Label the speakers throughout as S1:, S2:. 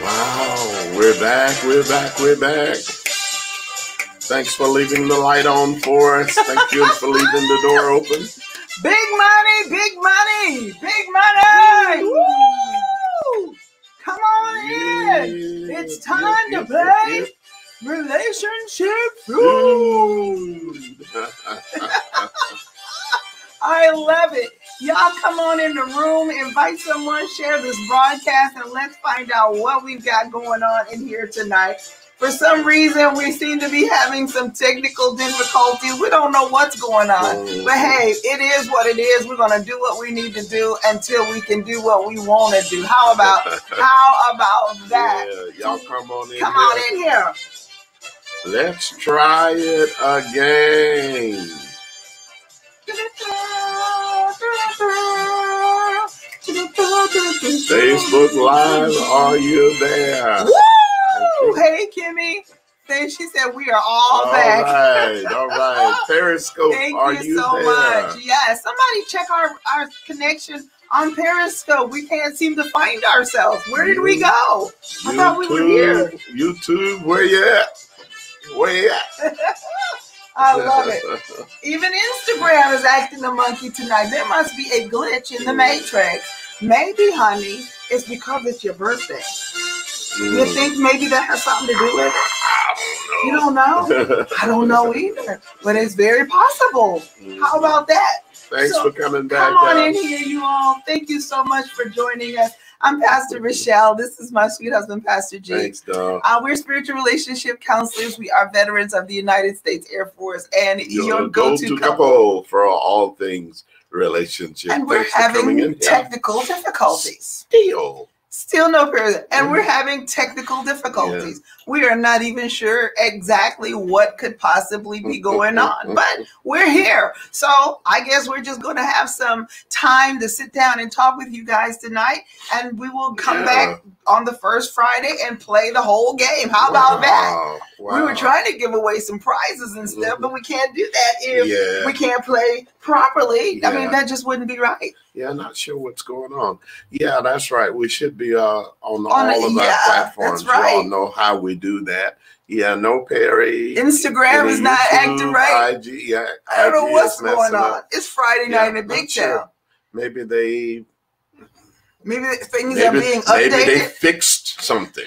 S1: Wow, we're back. Thanks for leaving the light on for us. Thank you for leaving the door open.
S2: Big money, big money, big money. Woo! Come on in. It's time to play Relationship Feud. I love it. Y'all come on in the room, invite someone, share this broadcast, and let's find out what we've got going on in here tonight. For some reason, we seem to be having some technical difficulties. We don't know what's going on. But hey, it is what it is. We're going to do what we need to do until we can do what we want to do. How about that?
S1: Yeah, y'all come on in.
S2: Come on in here.
S1: Let's try it again. Facebook Live, are you there?
S2: Woo! Hey, Kimmy. She said we are all back.
S1: All right. Periscope,
S2: Thank you so much. Yes, somebody check our connection on Periscope. We can't seem to find ourselves. Where did we go? I thought we were here.
S1: YouTube, where you at?
S2: I love it. Even Instagram is acting the monkey tonight. There must be a glitch in the matrix. Maybe, honey, it's because it's your birthday. You think maybe that has something to do with it? You don't know? I don't know either. But it's very possible. How about that?
S1: Thanks for coming back.
S2: Come on in here, you all. Thank you so much for joining us. I'm Pastor Rochelle. This is my sweet husband, Pastor G.
S1: Thanks, dog.
S2: We're spiritual relationship counselors. We are veterans of the United States Air Force and your go-to couple
S1: for all things relationship.
S2: And we're having technical difficulties. Still no period. And we're having technical difficulties. Yeah. We are not even sure exactly what could possibly be going on, but we're here. So I guess we're just going to have some time to sit down and talk with you guys tonight. And we will come back on the first Friday and play the whole game. How about that? Wow. We were trying to give away some prizes and stuff, but we can't do that if we can't play properly. Yeah. I mean, that just wouldn't be right.
S1: Yeah, not sure what's going on. Yeah, that's right. We should be on all of our platforms.
S2: That's right.
S1: You all know how we do that. Yeah, no Perry.
S2: Instagram is not acting right.
S1: IG,
S2: I don't know what's going on. It's Friday night in the Big Town.
S1: Maybe
S2: things are being updated.
S1: Maybe they fixed something.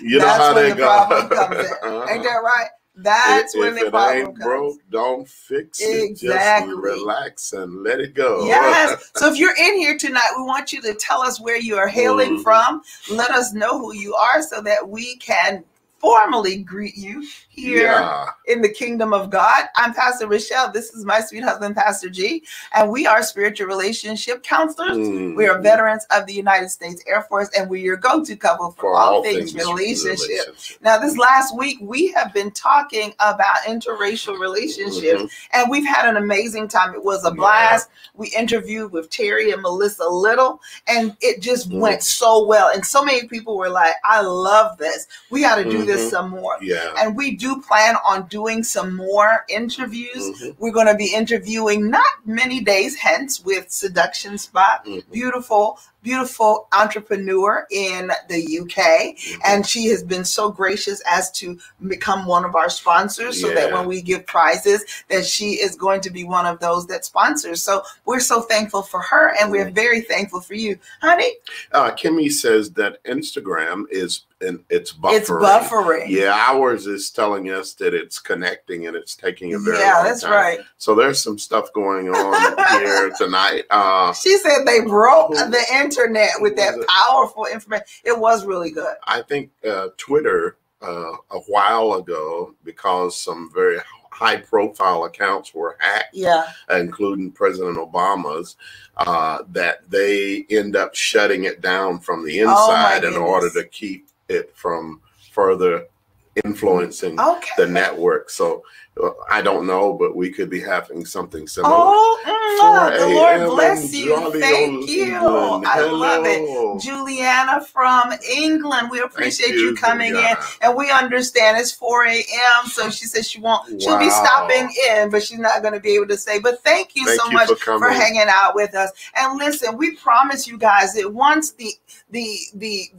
S1: You know
S2: That's
S1: how
S2: when
S1: they
S2: the
S1: go.
S2: problem comes in. Ain't that right? That's when the problem
S1: ain't
S2: comes.
S1: Broke, don't fix it.
S2: Exactly.
S1: Just relax and let it go.
S2: Yes. So if you're in here tonight, we want you to tell us where you are hailing from. Let us know who you are so that we can formally greet you here in the kingdom of God. I'm Pastor Rochelle. This is my sweet husband, Pastor G, and we are spiritual relationship counselors. We are veterans of the United States Air Force, and we're your go-to couple for all things relationship. Now, this last week, we have been talking about interracial relationships, and we've had an amazing time. It was a blast. We interviewed with Terry and Melissa Little, and it just went so well. And so many people were like, I love this. We got to do this some more. And we do plan on doing some more interviews. We're going to be interviewing not many days hence with Seduction Spot, beautiful entrepreneur in the UK. And she has been so gracious as to become one of our sponsors so that when we give prizes, that she is going to be one of those that sponsors. So we're so thankful for her, and we're very thankful for you, honey.
S1: Kimmy says that Instagram is it's buffering.
S2: It's buffering.
S1: Yeah, ours is telling us that it's connecting and it's taking a very long
S2: that's
S1: time.
S2: Right.
S1: So there's some stuff going on here tonight.
S2: She said they broke the internet with that powerful information. It was really good.
S1: I think Twitter a while ago, because some very high-profile accounts were hacked, including President Obama's, that they end up shutting it down from the inside in order to keep it from further influencing the network. So I don't know, but we could be having something similar.
S2: Oh, the Lord bless you. Thank you. I love it. Juliana from England. We appreciate you coming in. And we understand it's 4 a.m. So she says she'll be stopping in, but she's not going to be able to say. But thank you so much for hanging out with us. And listen, we promise you guys that once the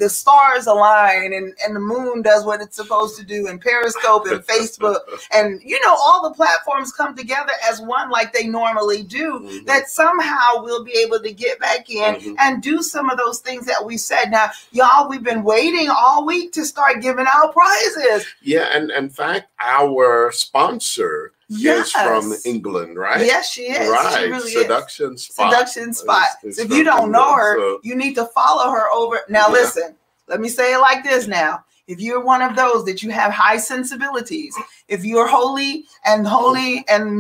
S2: stars align and the moon does what it's supposed to do, and Periscope and Facebook and all the platforms come together as one like they normally do, that somehow we'll be able to get back in and do some of those things that we said. Now, y'all, we've been waiting all week to start giving out prizes.
S1: Yeah, and in fact, our sponsor is from England, right?
S2: Yes, she is.
S1: Right.
S2: She really
S1: Seduction
S2: is.
S1: Spot.
S2: Seduction Spot. So if you don't know her, you need to follow her over. Now, listen, let me say it like this now. If you're one of those that you have high sensibilities, if you're holy and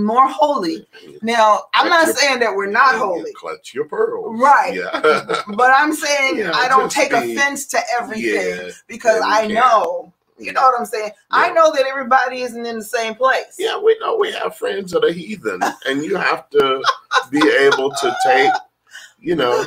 S2: more holy. Now, I'm not saying that we're not holy.
S1: Clutch your pearls.
S2: Right. Yeah. But I'm saying I don't take offense to everything because I know. You know what I'm saying? Yeah. I know that everybody isn't in the same place.
S1: Yeah, we know we have friends that are heathen, and you have to be able to take,
S2: amen.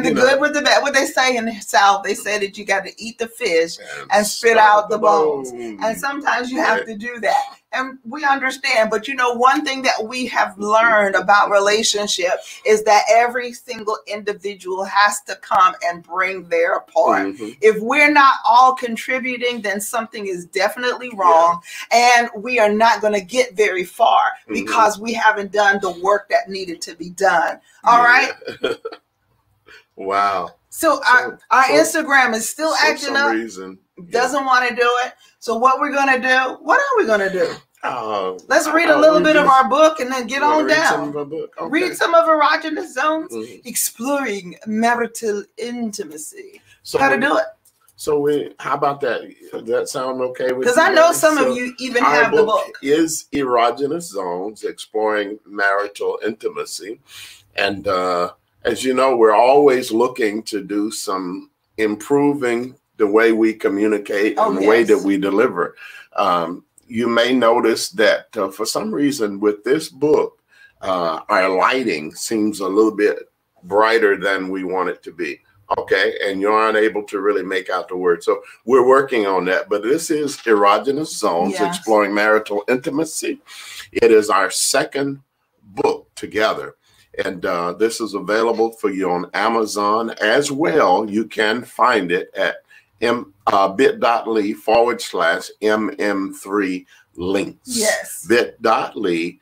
S2: The good with the bad. What they say in the South, they say that you got to eat the fish and spit out the bones. And sometimes you have to do that. And we understand. But one thing that we have learned about relationship is that every single individual has to come and bring their part. If we're not all contributing, then something is definitely wrong. And we are not going to get very far because we haven't done the work that needed to be done. All right.
S1: Wow.
S2: So our Instagram is still acting up. Doesn't want to do it. So what we're going to do? What are we going to do? Let's read a little bit of our book and then get on down. Read some of Erogenous Zones, Exploring Marital Intimacy. So how to do it.
S1: So how about that? Does that sound okay with you?
S2: Because I know some of you even have the book.
S1: Is Erogenous Zones, Exploring Marital Intimacy. And as you know, we're always looking to do some improving the way we communicate and the way that we deliver. You may notice that for some reason with this book, our lighting seems a little bit brighter than we want it to be. Okay, and you're unable to really make out the word. So we're working on that. But this is Erogenous Zones, Exploring Marital Intimacy. It is our second book together. And this is available for you on Amazon as well. You can find it at bit.ly/MM3 links.
S2: Yes.
S1: bit.ly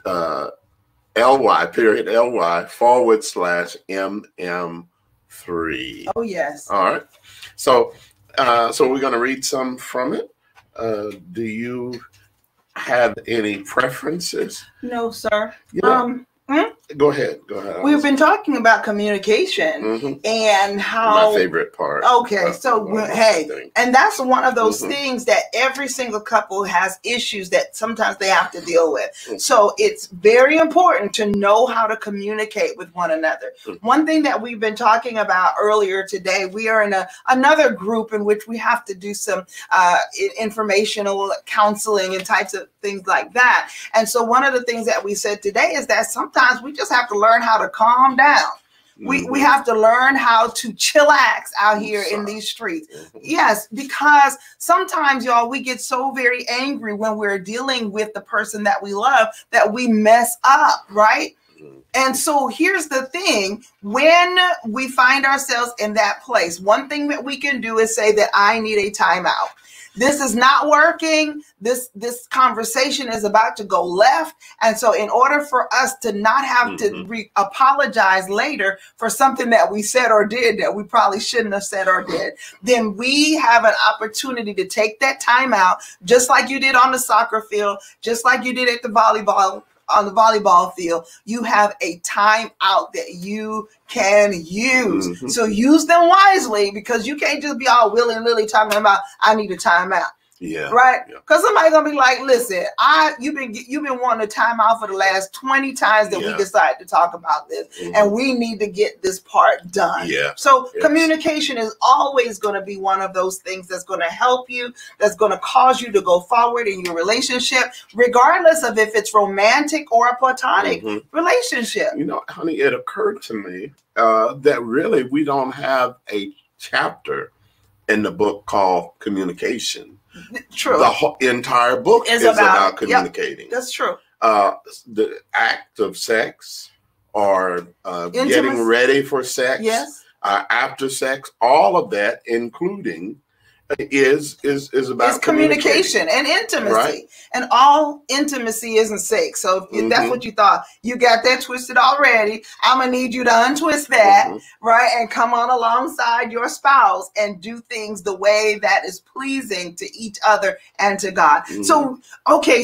S1: /MM3.
S2: Oh, yes.
S1: All right. So we're going to read some from it. Do you have any preferences?
S2: No, sir.
S1: Go ahead.
S2: We've been talking about communication and how
S1: my favorite part.
S2: Okay, and that's one of those things that every single couple has issues that sometimes they have to deal with. So it's very important to know how to communicate with one another. One thing that we've been talking about earlier today, we are in another group in which we have to do some informational counseling and types of things like that. And so one of the things that we said today is that sometimes we just have to learn how to calm down. We have to learn how to chillax out here in these streets. Yes, because sometimes, y'all, we get so very angry when we're dealing with the person that we love that we mess up, right? And so here's the thing. When we find ourselves in that place, one thing that we can do is say that I need a timeout. This is not working. This conversation is about to go left. And so in order for us to not have to apologize later for something that we said or did that we probably shouldn't have said or did, then we have an opportunity to take that time out, just like you did on the soccer field, just like you did at the volleyball field. You have a time out that you can use. So use them wisely, because you can't just be all willy-nilly talking about, I need a time out.
S1: Yeah.
S2: Right? Because somebody's gonna be like, listen, you've been wanting a time out for the last 20 times that we decided to talk about this, and we need to get this part done.
S1: Yeah.
S2: So communication is always going to be one of those things that's going to help you, that's going to cause you to go forward in your relationship, regardless of if it's romantic or a platonic relationship.
S1: You know, honey, it occurred to me that really we don't have a chapter in the book called communication.
S2: True.
S1: The entire book is about communicating.
S2: Yep, that's true.
S1: The act of sex, or getting ready for sex, after sex, all of that, including is about
S2: communication and intimacy, right? And all intimacy isn't sex. So if that's what you thought, you got that twisted already. I'm gonna need you to untwist that, right, and come on alongside your spouse and do things the way that is pleasing to each other and to God. So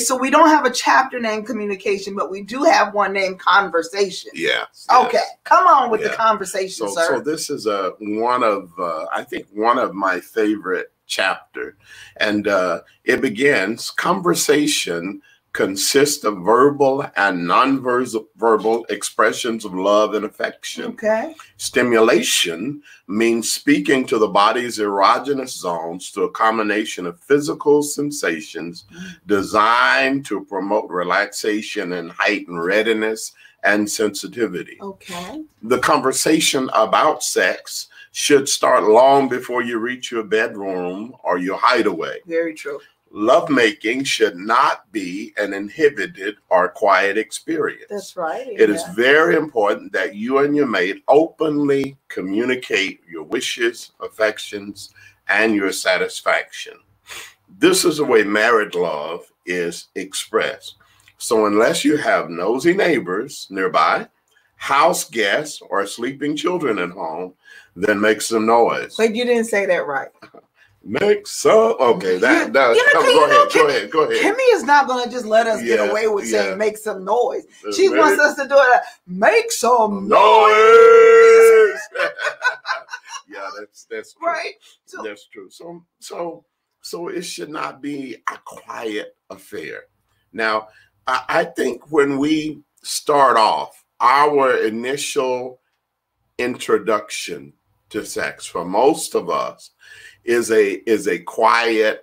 S2: so we don't have a chapter named communication, but we do have one named conversation.
S1: Yes.
S2: Okay, come on with the conversation, sir.
S1: So this is one of I think one of my favorite chapter, and it begins: conversation consists of verbal and non-verbal expressions of love and affection.
S2: Okay.
S1: Stimulation means speaking to the body's erogenous zones through a combination of physical sensations designed to promote relaxation and heighten readiness and sensitivity.
S2: Okay.
S1: The conversation about sex should start long before you reach your bedroom or your hideaway.
S2: Very true.
S1: Lovemaking should not be an inhibited or quiet experience.
S2: That's right.
S1: It is very important that you and your mate openly communicate your wishes, affections, and your satisfaction. This is the way married love is expressed. So unless you have nosy neighbors nearby, house guests, or sleeping children at home, then make some noise.
S2: Wait, you didn't say that right.
S1: Make some. Okay, go ahead.
S2: Kimmy is not going to just let us get away with saying make some noise. She wants us to do it. Make some noise.
S1: Yeah, that's true.
S2: Right.
S1: That's true. So it should not be a quiet affair. Now, I think when we start off, our initial introduction to sex for most of us is a quiet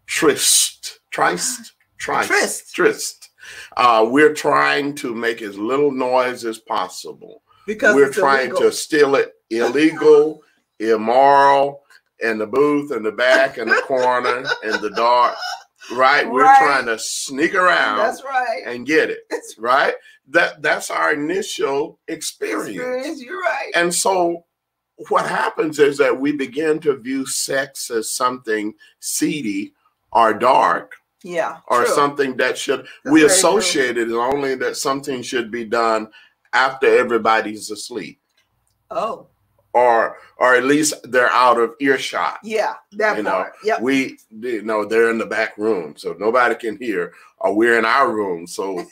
S1: tryst. We're trying to make as little noise as possible because we're trying to steal it illegal, immoral, in the booth, in the back, in the corner, in the dark. Right, we're trying to sneak around.
S2: That's right,
S1: and get it. Right, that's our initial experience.
S2: You're right.
S1: And so, what happens is that we begin to view sex as something seedy or dark, or something that we associate it only that something should be done after everybody's asleep.
S2: Oh.
S1: Or at least they're out of earshot.
S2: Yeah, that part. Yep.
S1: They're in the back room, so nobody can hear. Or we're in our room, so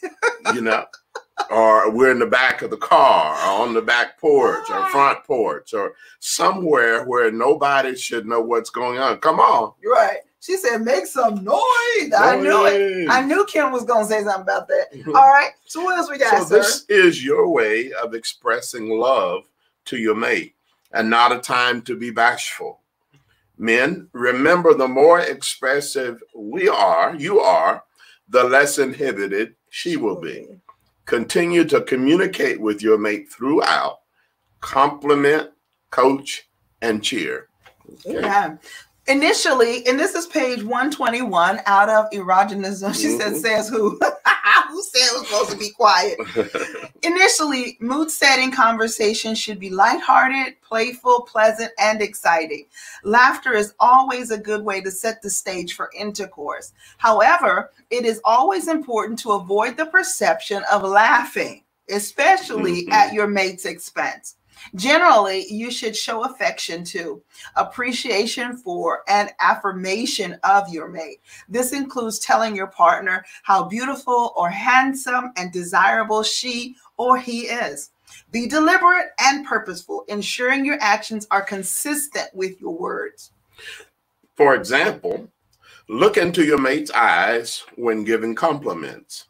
S1: or we're in the back of the car, or on the back porch, or front porch, or somewhere where nobody should know what's going on. Come on.
S2: You're right. She said, "Make some noise." I knew it. I knew Kim was gonna say something about that. All right. So what else we got,
S1: sir? This is your way of expressing love to your mate, and not a time to be bashful. Men, remember, the more expressive you are, the less inhibited she will be. Continue to communicate with your mate throughout. Compliment, coach, and cheer.
S2: Okay. Yeah. Initially, and this is page 121 out of Erogenism. She says who? Who said it was supposed to be quiet? Initially, mood-setting conversation should be lighthearted, playful, pleasant, and exciting. Laughter is always a good way to set the stage for intercourse. However, it is always important to avoid the perception of laughing, especially at your mate's expense. Generally, you should show affection to, appreciation for, and affirmation of your mate. This includes telling your partner how beautiful or handsome and desirable she or he is. Be deliberate and purposeful, ensuring your actions are consistent with your words.
S1: For example, look into your mate's eyes when giving compliments.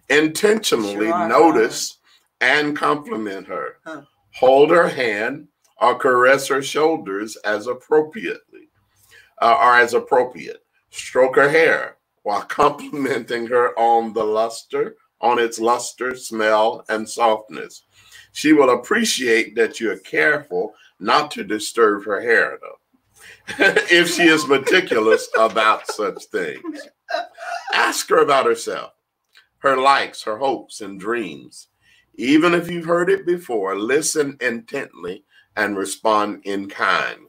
S1: Intentionally notice and compliment her. Hold her hand or caress her shoulders as appropriately, or as appropriate. Stroke her hair while complimenting her on its luster, smell, and softness. She will appreciate that you are careful not to disturb her hair, though, if she is meticulous about such things. Ask her about herself, her likes, her hopes, and dreams. Even if you've heard it before, listen intently and respond in kind.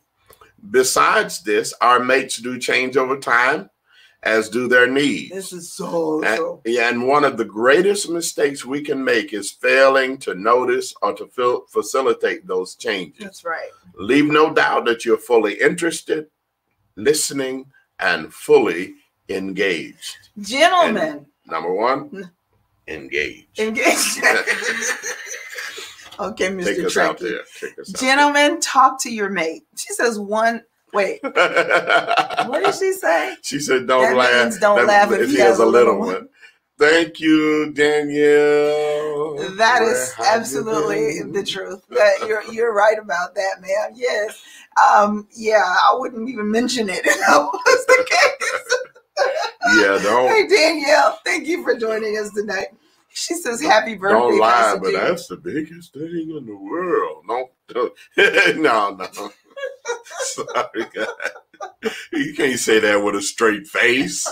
S1: Besides this, our mates do change over time, as do their needs.
S2: This is so.
S1: And one of the greatest mistakes we can make is failing to notice or to facilitate those changes.
S2: That's right.
S1: Leave no doubt that you're fully interested, listening, and fully engaged.
S2: Gentlemen.
S1: And number one, engage.
S2: Engage. Okay, Mr.
S1: Take us
S2: Trekkie.
S1: out there.
S2: Gentlemen, talk to your mate. She says wait. What did she say?
S1: She said, don't laugh.
S2: Don't laugh if he has a little one.
S1: Thank you, Danielle.
S2: That is absolutely the truth. You're right about that, ma'am. Yes. Yeah, I wouldn't even mention it if that was the case.
S1: Yeah, don't.
S2: Hey, Danielle, thank you for joining us tonight. She says, happy birthday.
S1: Don't lie, but that's the biggest thing in the world. No. Sorry, God. You can't say that with a straight face.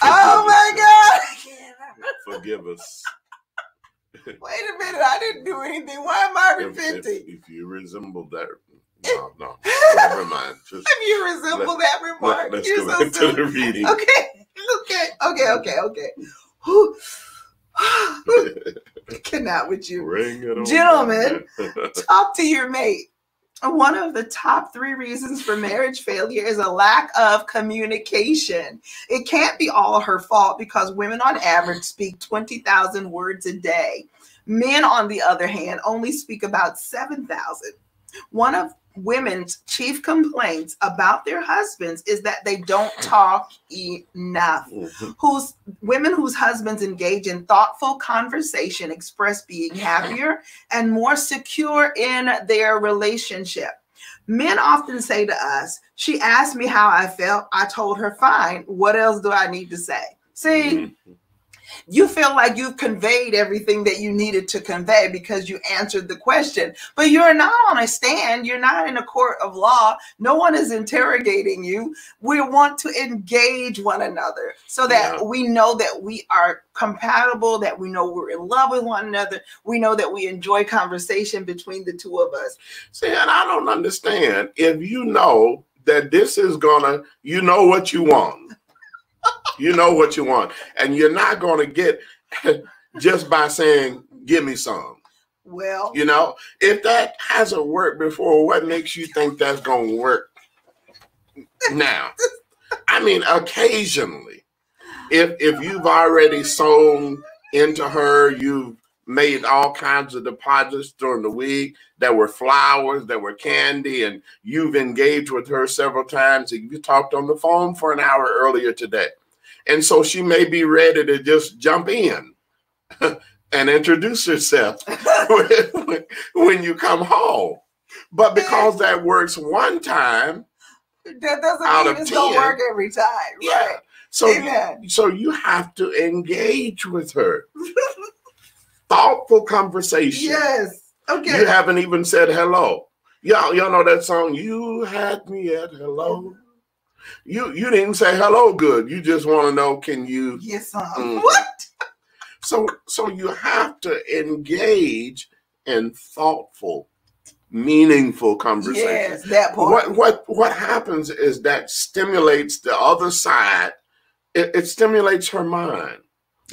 S2: Oh my God!
S1: Forgive us.
S2: Wait a minute, I didn't do anything. Why am I repenting?
S1: If you resemble that, no, never mind. Just
S2: if you resemble that remark,
S1: let's go back to the reading.
S2: Okay. Cannot with you. Gentlemen, talk to your mate. One of the top 3 reasons for marriage failure is a lack of communication. It can't be all her fault because women on average speak 20,000 words a day. Men, on the other hand, only speak about 7,000. One of women's chief complaints about their husbands is that they don't talk enough. Women whose husbands engage in thoughtful conversation express being happier and more secure in their relationship. Men often say to us, she asked me how I felt. I told her, fine. What else do I need to say? See, you feel like you've conveyed everything that you needed to convey because you answered the question, but you're not on a stand. You're not in a court of law. No one is interrogating you. We want to engage one another so that we know that we are compatible, that we know we're in love with one another. We know that we enjoy conversation between the two of us.
S1: See, and I don't understand if you know that this is you know what you want. You know what you want. And you're not going to get just by saying, give me some.
S2: Well,
S1: if that hasn't worked before, what makes you think that's going to work now? I mean, occasionally, if you've already sown into her, you've made all kinds of deposits during the week that were flowers, that were candy, and you've engaged with her several times. And you talked on the phone for an hour earlier today. And so she may be ready to just jump in and introduce herself when you come home. But because that works one time,
S2: that doesn't mean it's going to work every time.
S1: Yeah.
S2: Right.
S1: So you have to engage with her. Thoughtful conversation.
S2: Yes. Okay.
S1: You haven't even said hello. Y'all know that song, You Had Me at Hello? You didn't say hello good. You just want to know, can you?
S2: Yes, what?
S1: So you have to engage in thoughtful, meaningful conversation.
S2: Yes, that part.
S1: What happens is that stimulates the other side. It stimulates her mind.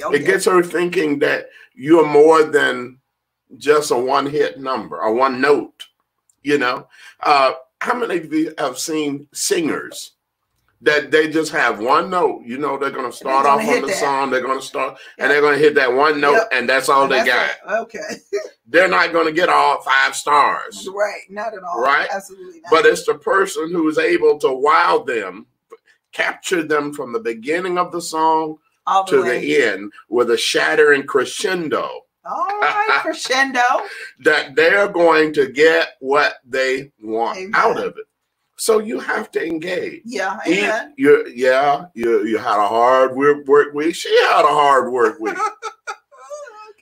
S1: Okay. It gets her thinking that you're more than just a one-hit number, or one note. How many of you have seen singers that they just have one note? They're going to start off on the song. They're going to start and they're going to hit that one note, and that's all they got.
S2: Okay.
S1: they're not going to get all 5 stars.
S2: Right. Not at all.
S1: Right.
S2: Absolutely not.
S1: But it's the person who is able to wow them, capture them from the beginning of the song to the end with a shattering crescendo.
S2: All right, crescendo.
S1: That they're going to get what they want out of it. So you have to engage.
S2: Yeah, amen.
S1: You had a hard work week. She had a hard work week.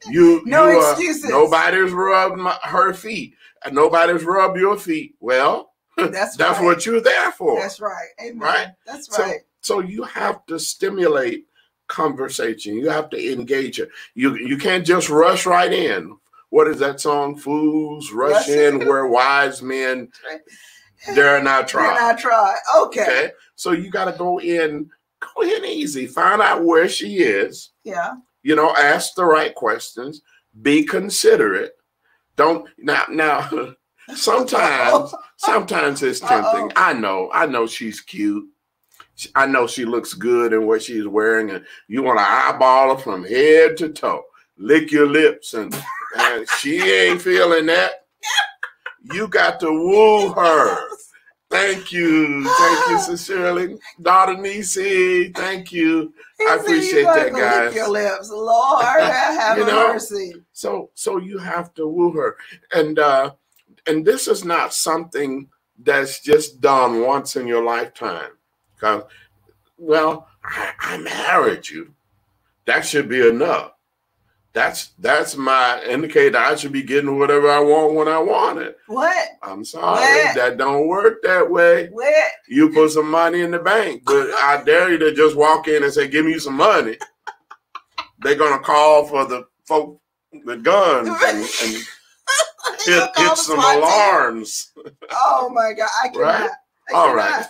S2: No excuses.
S1: Nobody's rubbed her feet. And nobody's rubbed your feet. Well, that's right. What you're there for.
S2: That's right. Amen.
S1: Right?
S2: That's right.
S1: So you have to stimulate conversation. You have to engage it. You can't just rush right in. What is that song? Fools rush in where wise men dare not try.
S2: Dare not try. Okay.
S1: So you got to go in easy. Find out where she is.
S2: Yeah.
S1: Ask the right questions. Be considerate. Don't now. Sometimes it's tempting. I know she's cute. I know she looks good in what she's wearing, and you want to eyeball her from head to toe, lick your lips, and she ain't feeling that. You got to woo her. Thank you sincerely, daughter Nisi. Thank you. I appreciate that, guys.
S2: Lick your lips, Lord, have mercy.
S1: So you have to woo her, and this is not something that's just done once in your lifetime. Because, I married you. That should be enough. That's my indicator. I should be getting whatever I want when I want it.
S2: What?
S1: I'm sorry. That don't work that way.
S2: What?
S1: You put some money in the bank, but I dare you to just walk in and say, give me some money. They're going to call for the folk with guns and hit some alarms.
S2: Oh, my God. I cannot.
S1: Right? All right.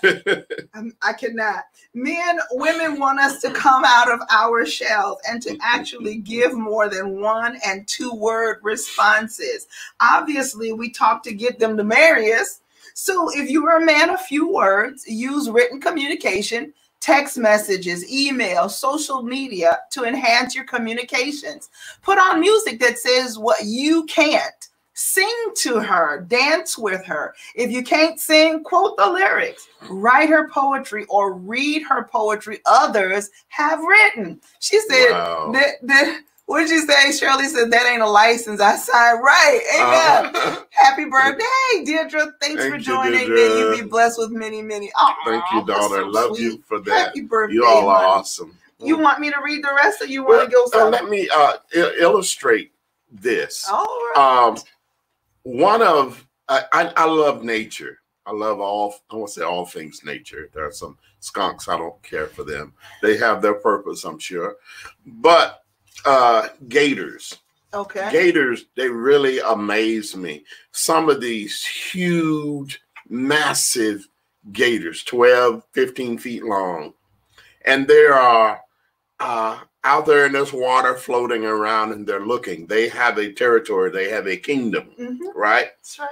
S2: I cannot. Women want us to come out of our shells and to actually give more than 1 and 2 word responses. Obviously, we talk to get them to marry us. So if you are a man of few words, use written communication, text messages, email, social media to enhance your communications. Put on music that says what you can't. Sing to her, dance with her. If you can't sing, quote the lyrics, write her poetry or read her poetry others have written. She said, what did you say? Shirley said, that ain't a license I signed. Right. Amen. Happy birthday, Deirdre. Thanks for joining. May you be blessed with many, many.
S1: Thank you, daughter. So love you for that.
S2: Happy birthday.
S1: You all are awesome.
S2: You want me to read the rest, or you want to go something?
S1: Let me illustrate this.
S2: All right.
S1: I love nature. I won't say all things nature. There are some skunks, I don't care for them. They have their purpose, I'm sure. But gators.
S2: Okay.
S1: Gators, they really amaze me. Some of these huge, massive gators, 12, 15 feet long. And there are out there in this water floating around, and they're looking. They have a territory. They have a kingdom, right?
S2: That's right.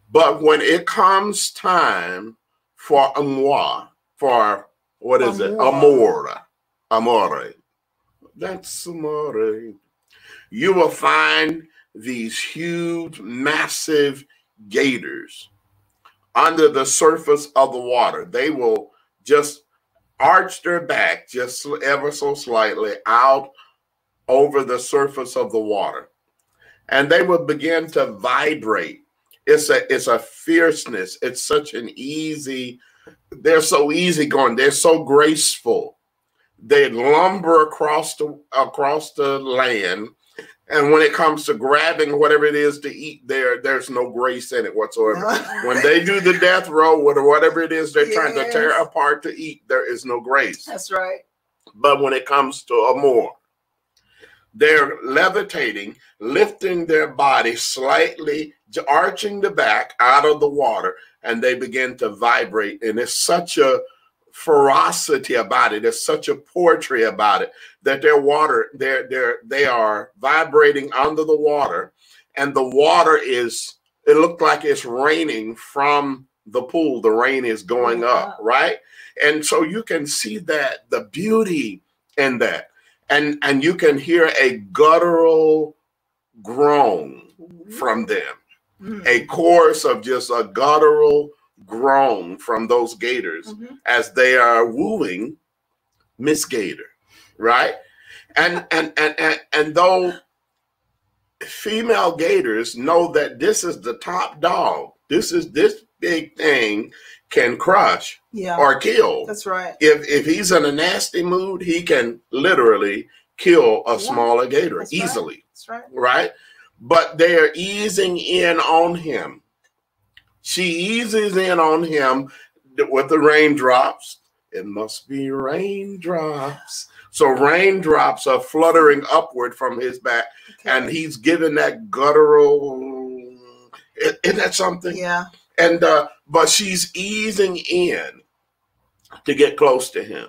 S1: But when it comes time for for what is it? Amore. That's amore. You will find these huge, massive gators under the surface of the water. They will just arch their back just ever so slightly out over the surface of the water, and they will begin to vibrate. It's a fierceness. It's such an easy. They're so easygoing. They're so graceful. They lumber across the land, and when it comes to grabbing whatever it is to eat, there's no grace in it whatsoever. When they do the death row or whatever it is they're trying to tear apart to eat, there is no grace.
S2: That's right.
S1: But when it comes to amor, they're levitating, lifting their body slightly, arching the back out of the water, and they begin to vibrate. And it's such a ferocity about it. There's such a poetry about it that they are vibrating under the water, and the water it looked like it's raining from the pool. The rain is going up, right? And so you can see that the beauty in that, and you can hear a guttural groan from them. A chorus of just a guttural groan from those gators as they are wooing Miss Gator, right? And though female gators know that this is the top dog, this big thing can crush or kill.
S2: That's right.
S1: If he's in a nasty mood, he can literally kill a smaller gator easily.
S2: That's right.
S1: Right? But they're easing in on him. She eases in on him with the raindrops. It must be raindrops. So raindrops are fluttering upward from his back, and he's giving that guttural. Isn't that something?
S2: Yeah.
S1: And but she's easing in to get close to him.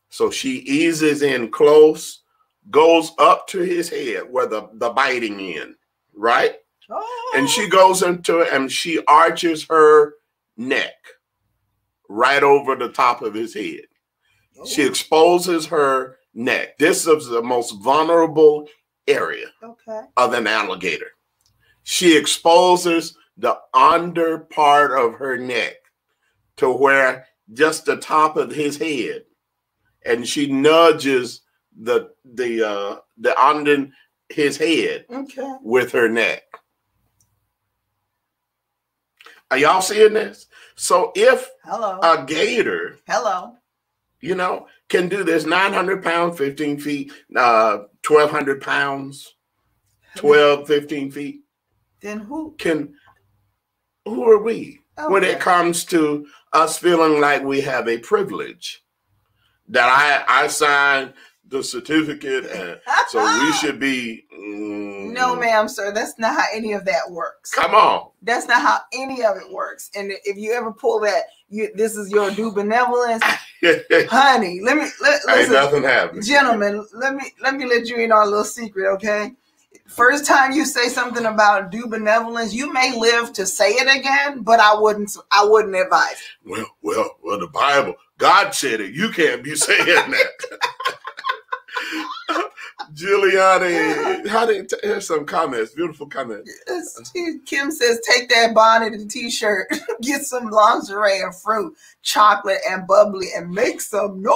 S1: So she eases in close, goes up to his head where the biting end, right? Oh. And she goes into it and she arches her neck right over the top of his head. Oh. She exposes her neck. This is the most vulnerable area of an alligator. She exposes the under part of her neck to where just the top of his head, and she nudges the under his head with her neck. Are y'all seeing this? So if a gator, you know, can do this, 900 pounds, 15 feet, 1,200 pounds, 12, 15 feet,
S2: then who
S1: are we when it comes to us feeling like we have a privilege that I signed the certificate, and so we should be.
S2: No, ma'am, sir. That's not how any of that works.
S1: Come on.
S2: That's not how any of it works. And if you ever pull that, this is your due benevolence, honey. Listen,
S1: ain't nothing happening,
S2: gentlemen. Let me let you in on a little secret, okay? First time you say something about due benevolence, you may live to say it again, but I wouldn't advise it.
S1: Well, the Bible, God said it. You can't be saying that. Giuliani, here's some comments, beautiful comments.
S2: Kim says, take that bonnet and t-shirt, get some lingerie and fruit, chocolate and bubbly, and make some noise.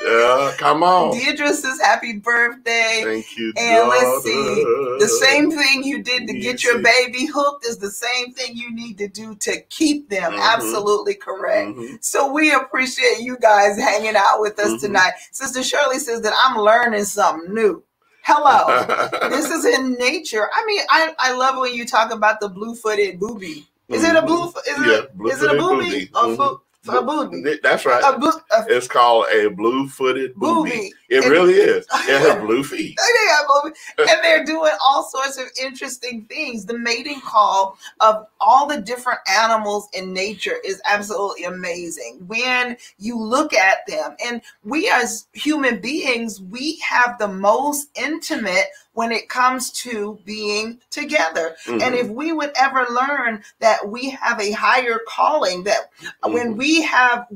S1: Yeah, come on.
S2: Deidre says, happy birthday.
S1: Thank you,
S2: and daughter. Let's see, the same thing you did to get your baby hooked is the same thing you need to do to keep them. Absolutely correct. So we appreciate you guys hanging out with us tonight. Sister Shirley says that I'm learning something new. Hello. This is in nature. I mean, I love when you talk about the blue-footed booby. Is it a blue? Is it a booby? A booby.
S1: That's right. It's called a blue-footed booby. It really is. It has blue feet.
S2: And they're doing all sorts of interesting things. The mating call of all the different animals in nature is absolutely amazing. When you look at them, and we as human beings, we have the most intimate when it comes to being together. And if we would ever learn that we have a higher calling, that when we have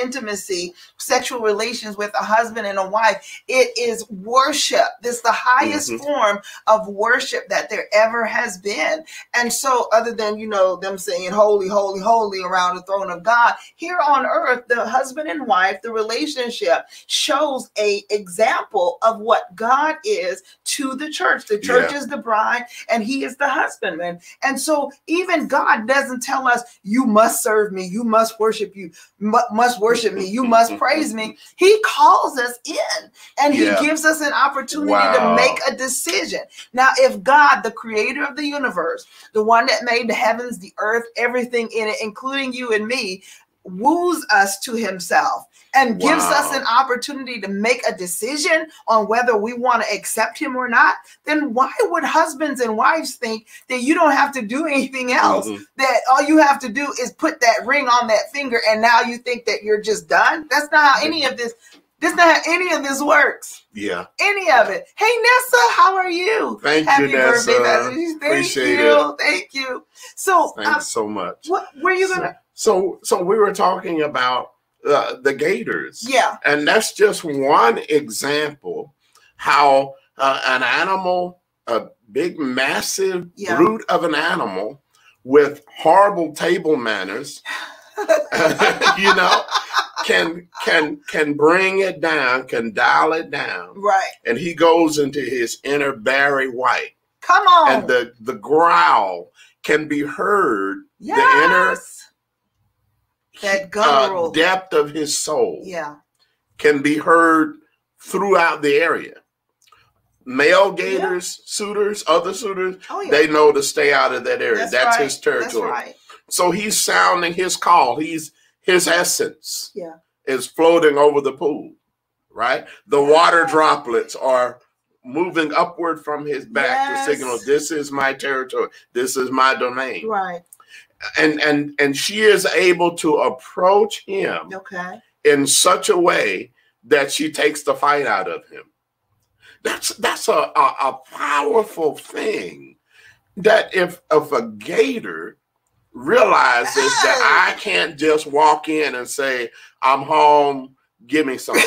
S2: intimacy, sexual relations with a husband and a wife, it is worship. This is the highest form of worship that there ever has been. And so other than, you know, them saying holy, holy, holy around the throne of God, here on earth, the husband and wife, the relationship shows a example of what God is to the church. The church is the bride and he is the husbandman. And so even God doesn't tell us, you must serve me, you must worship me, you must praise me. He calls us in and he gives us an opportunity to make a decision. Now, if God, the creator of the universe, the one that made the heavens, the earth, everything in it, including you and me, woos us to himself and gives us an opportunity to make a decision on whether we want to accept him or not, then why would husbands and wives think that you don't have to do anything else? That all you have to do is put that ring on that finger and now you think that you're just done? That's not how any of this works. Any of it. Hey, Nessa, how are you?
S1: Happy
S2: Nessa.
S1: Birthday, Appreciate it.
S2: Thank you. So
S1: thanks so much.
S2: What were you gonna?
S1: So we were talking about the gators. And that's just one example how an animal big, massive brute of an animal with horrible table manners, you know, can bring it down, can dial it down.
S2: Right.
S1: And he goes into his inner Barry White.
S2: Come on.
S1: And the growl can be heard,
S2: yes.
S1: the inner
S2: that guttural
S1: depth of his soul can be heard throughout the area. Male gators, suitors, other suitors, they know to stay out of that area. That's his territory. That's right. So he's sounding his call. His essence is floating over the pool, right? The water droplets are moving upward from his back to signal, this is my territory. This is my domain.
S2: Right.
S1: And she is able to approach him in such a way that she takes the fight out of him. That's a powerful thing. That if a gator realizes that I can't just walk in and say, I'm home, give me something.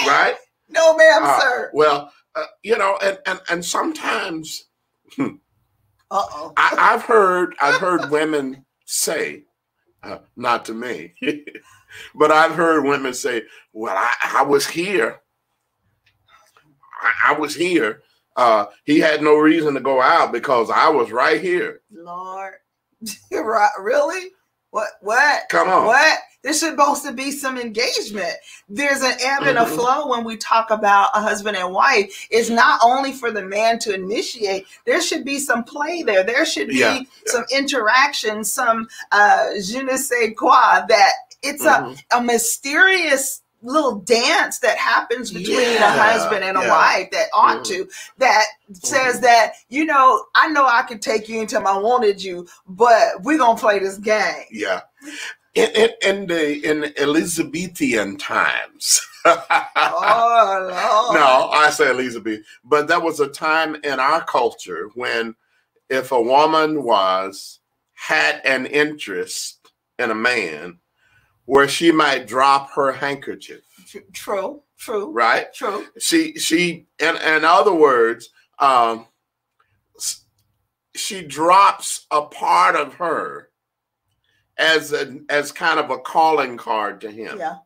S1: Right?
S2: No, ma'am, sir.
S1: Well, you know, and sometimes I've heard women say, not to me, but I've heard women say, well, I was here. I was here. He had no reason to go out because I was right here.
S2: Lord, really? What?
S1: Come on.
S2: What? There's supposed to be some engagement. There's an ebb and a flow when we talk about a husband and wife. It's not only for the man to initiate. There should be some play there. There should be some interaction, some je ne sais quoi, that it's a mysterious little dance that happens between a husband and a wife that ought to, that says that, you know I could take you until I wanted you, but we're going to play this game.
S1: Yeah. In Elizabethan times.
S2: Oh, Lord.
S1: No, I say Elizabeth, but there was a time in our culture when if a woman had an interest in a man, where she might drop her handkerchief.
S2: True.
S1: Right?
S2: True.
S1: She in other words, she drops a part of her as kind of a calling card to him.
S2: Yeah.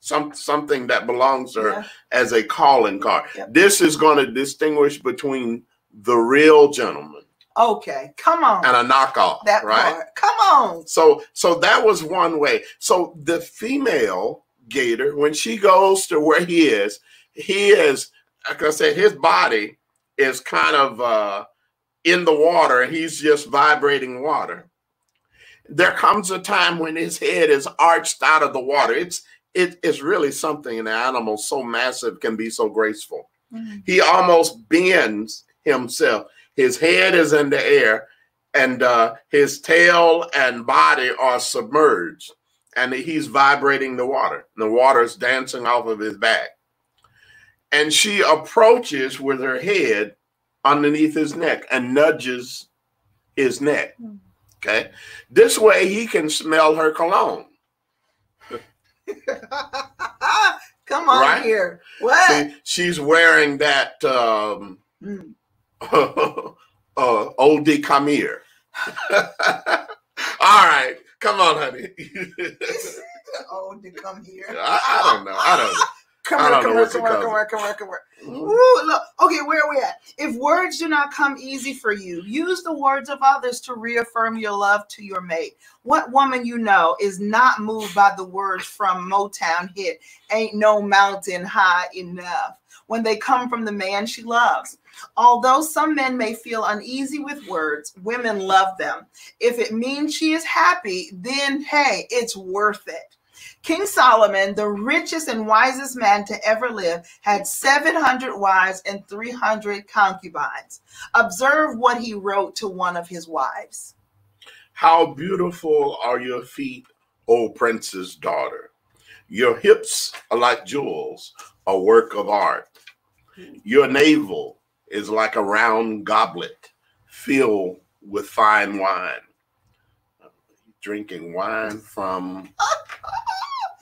S1: Something that belongs to her as a calling card. Yep. This is going to distinguish between the real gentleman.
S2: Okay, come on.
S1: And a knockoff,
S2: that
S1: right?
S2: Part. Come on.
S1: So that was one way. So the female gator, when she goes to where he is, like I said, his body is kind of in the water, and he's just vibrating water. There comes a time when his head is arched out of the water. It's really something. An animal so massive can be so graceful. Mm-hmm. He almost bends himself. His head is in the air, and his tail and body are submerged, and he's vibrating the water. The water is dancing off of his back. And she approaches with her head underneath his neck and nudges his neck. Okay? This way he can smell her cologne.
S2: Come on here. What?
S1: See, she's wearing that... Eau de Camire. All right, come on, honey.
S2: Eau de Camire.
S1: I don't know. Come on.
S2: Ooh, look. Okay, where are we at? If words do not come easy for you, use the words of others to reaffirm your love to your mate. What woman you know is not moved by the words from Motown hit "Ain't No Mountain High Enough" when they come from the man she loves? Although some men may feel uneasy with words, women love them. If it means she is happy, then hey, it's worth it. King Solomon, the richest and wisest man to ever live, had 700 wives and 300 concubines. Observe what he wrote to one of his wives.
S1: How beautiful are your feet, O prince's daughter. Your hips are like jewels, a work of art. Your navel is like a round goblet filled with fine wine. Drinking wine from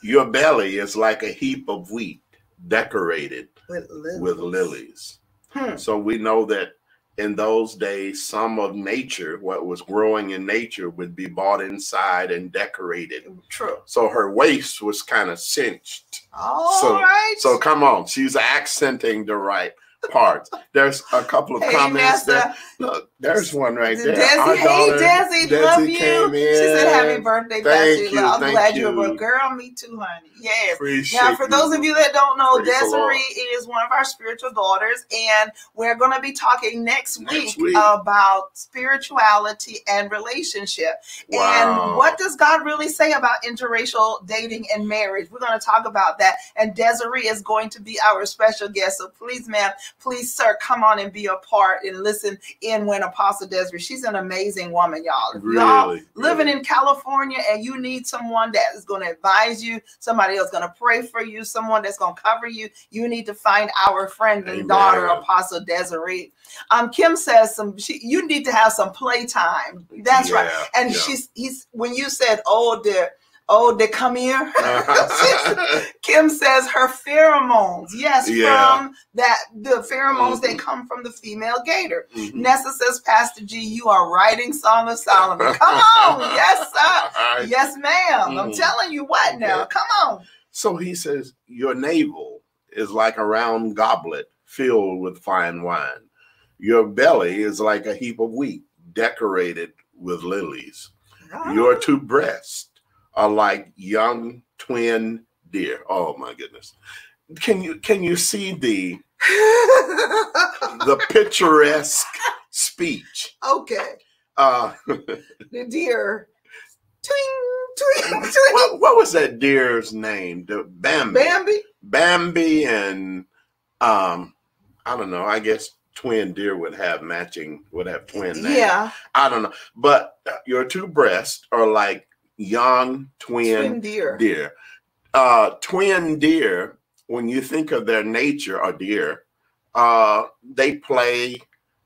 S1: your belly is like a heap of wheat decorated with lilies. So we know that in those days, some of nature, what was growing in nature, would be bought inside and decorated.
S2: True.
S1: So her waist was kind of cinched.
S2: All right.
S1: So come on, she's accenting the right parts. There's a couple of comments there. Look, there's one right there.
S2: Desi, hey Desi, love you. Came in. She said, "Happy birthday,
S1: Thank you.
S2: I'm glad you were a girl. Me too, honey." Yes.
S1: Appreciate
S2: now, for those of you that don't know,
S1: Praise
S2: Desiree is one of our spiritual daughters, and we're going to be talking next week about spirituality and relationship.
S1: Wow.
S2: And what does God really say about interracial dating and marriage? We're going to talk about that. And Desiree is going to be our special guest. So please, ma'am, please, sir, come on and be a part and listen in when Apostle Desiree. She's an amazing woman, y'all. If y'all living in California and you need someone that is going to advise you, somebody else going to pray for you, someone that's going to cover you, you need to find our friend and daughter, Apostle Desiree. Kim says you need to have some playtime. That's right. And he's when you said, they come here. Kim says her pheromones. Yes, from the pheromones that come from the female gator. Nessa says, Pastor G, you are writing Song of Solomon. Come on. Yes, sir. Yes, ma'am. I'm telling you what now. Come on.
S1: So he says, your navel is like a round goblet filled with fine wine. Your belly is like a heap of wheat decorated with lilies. Your two breasts are like young twin deer. Oh my goodness. Can you see the picturesque speech?
S2: Okay. The deer. Twing, twing, twing.
S1: What was that deer's name? The Bambi. Bambi and I don't know, I guess twin deer would have twin names. Yeah. I don't know. But your two breasts are like young twin deer. Twin deer, when you think of their nature, or deer, they play,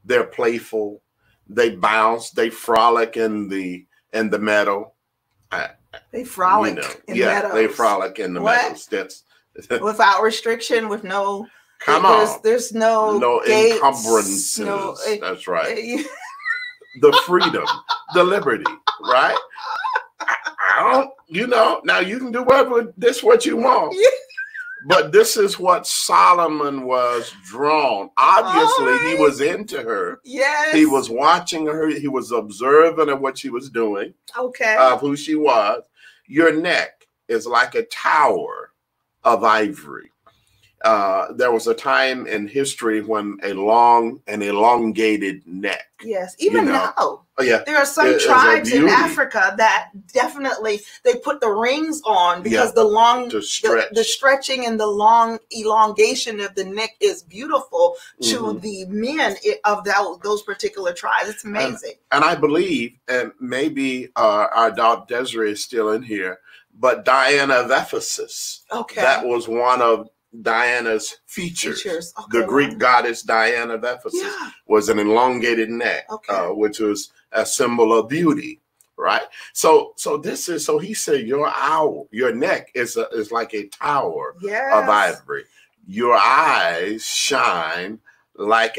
S1: they're playful, they bounce, they frolic in the meadow.
S2: They frolic in meadows.
S1: They frolic in the meadows. That's
S2: without restriction, with no there's no gates, encumbrances.
S1: That's right. The freedom, the liberty, right? I don't, now you can do what you want. But this is what Solomon was drawn. Obviously, he was into her.
S2: Yes.
S1: He was watching her. He was observant of what she was doing.
S2: Okay.
S1: Of who she was. Your neck is like a tower of ivory. There was a time in history when a long and elongated neck.
S2: Yes, even now. Oh, yeah. There are some tribes in Africa that definitely they put the rings on because the stretching and the long elongation of the neck is beautiful to the men of those particular tribes. It's amazing.
S1: And I believe, and maybe our daughter Desiree is still in here, but Diana of Ephesus. Okay. That was one of Diana's features. The Greek goddess Diana of Ephesus was an elongated neck, which was a symbol of beauty, right? So he said your neck is like a tower of ivory. Your eyes shine like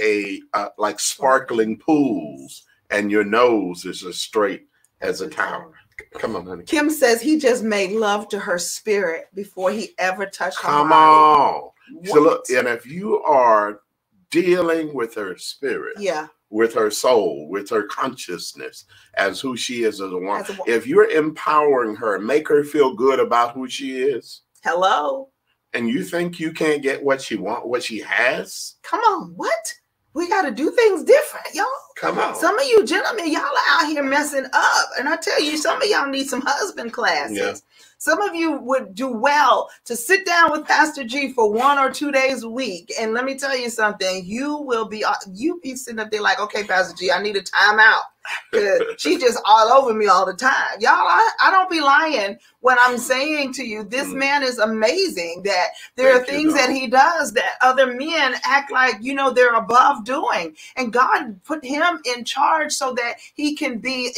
S1: like sparkling pools, and your nose is as straight as a tower. Come on, honey.
S2: Kim says he just made love to her spirit before he ever touched her body.
S1: Come on. So look, and if you are dealing with her spirit, with her soul, with her consciousness as who she is as a woman, if you're empowering her, make her feel good about who she is.
S2: Hello.
S1: And you think you can't get what she wants, what she has?
S2: Come on, what? We got to do things different, y'all.
S1: Come on.
S2: Some of you gentlemen, y'all are out here messing up. And I tell you, some of y'all need some husband classes. Yeah. Some of you would do well to sit down with Pastor G for 1 or 2 days a week. And let me tell you something, you be sitting up there like, okay, Pastor G, I need a timeout. She just all over me all the time. Y'all, I don't be lying when I'm saying to you, this man is amazing, that there are things that he does that other men act like, they're above doing. And God put him in charge so that he can be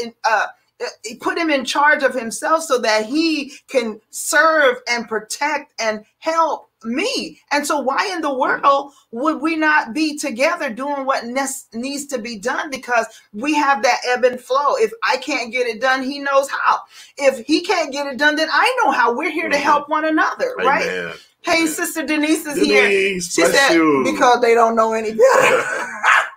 S2: put him in charge of himself so that he can serve and protect and help me. And so why in the world would we not be together doing what needs to be done? Because we have that ebb and flow. If I can't get it done, he knows how. If he can't get it done, then I know how. We're here to help one another, right?
S1: Amen.
S2: Hey, Sister Denise is here. She said,
S1: you.
S2: Because they don't know any better.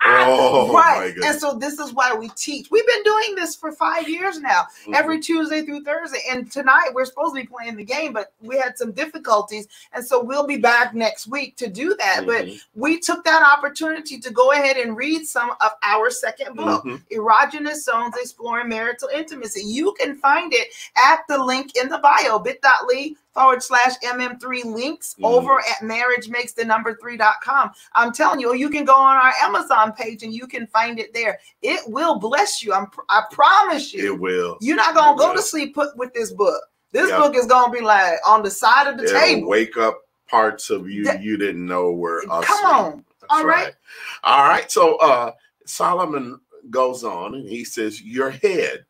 S1: Oh,
S2: right. And so this is why we teach. We've been doing this for 5 years now, every Tuesday through Thursday. And tonight we're supposed to be playing the game, but we had some difficulties. And so we'll be back next week to do that. But we took that opportunity to go ahead and read some of our second book, Erogenous Zones, Exploring Marital Intimacy. You can find it at the link in the bio, bit.ly/MM3 links over at marriagemakes3.com. I'm telling you, you can go on our Amazon page and you can find it there. It will bless you. I promise you.
S1: It will.
S2: You're not going to go to sleep with this book. This book is going to be like on the side of the table.
S1: Wake up parts of you you didn't know were asleep.
S2: Come on. All right.
S1: All right. So Solomon goes on and he says, your head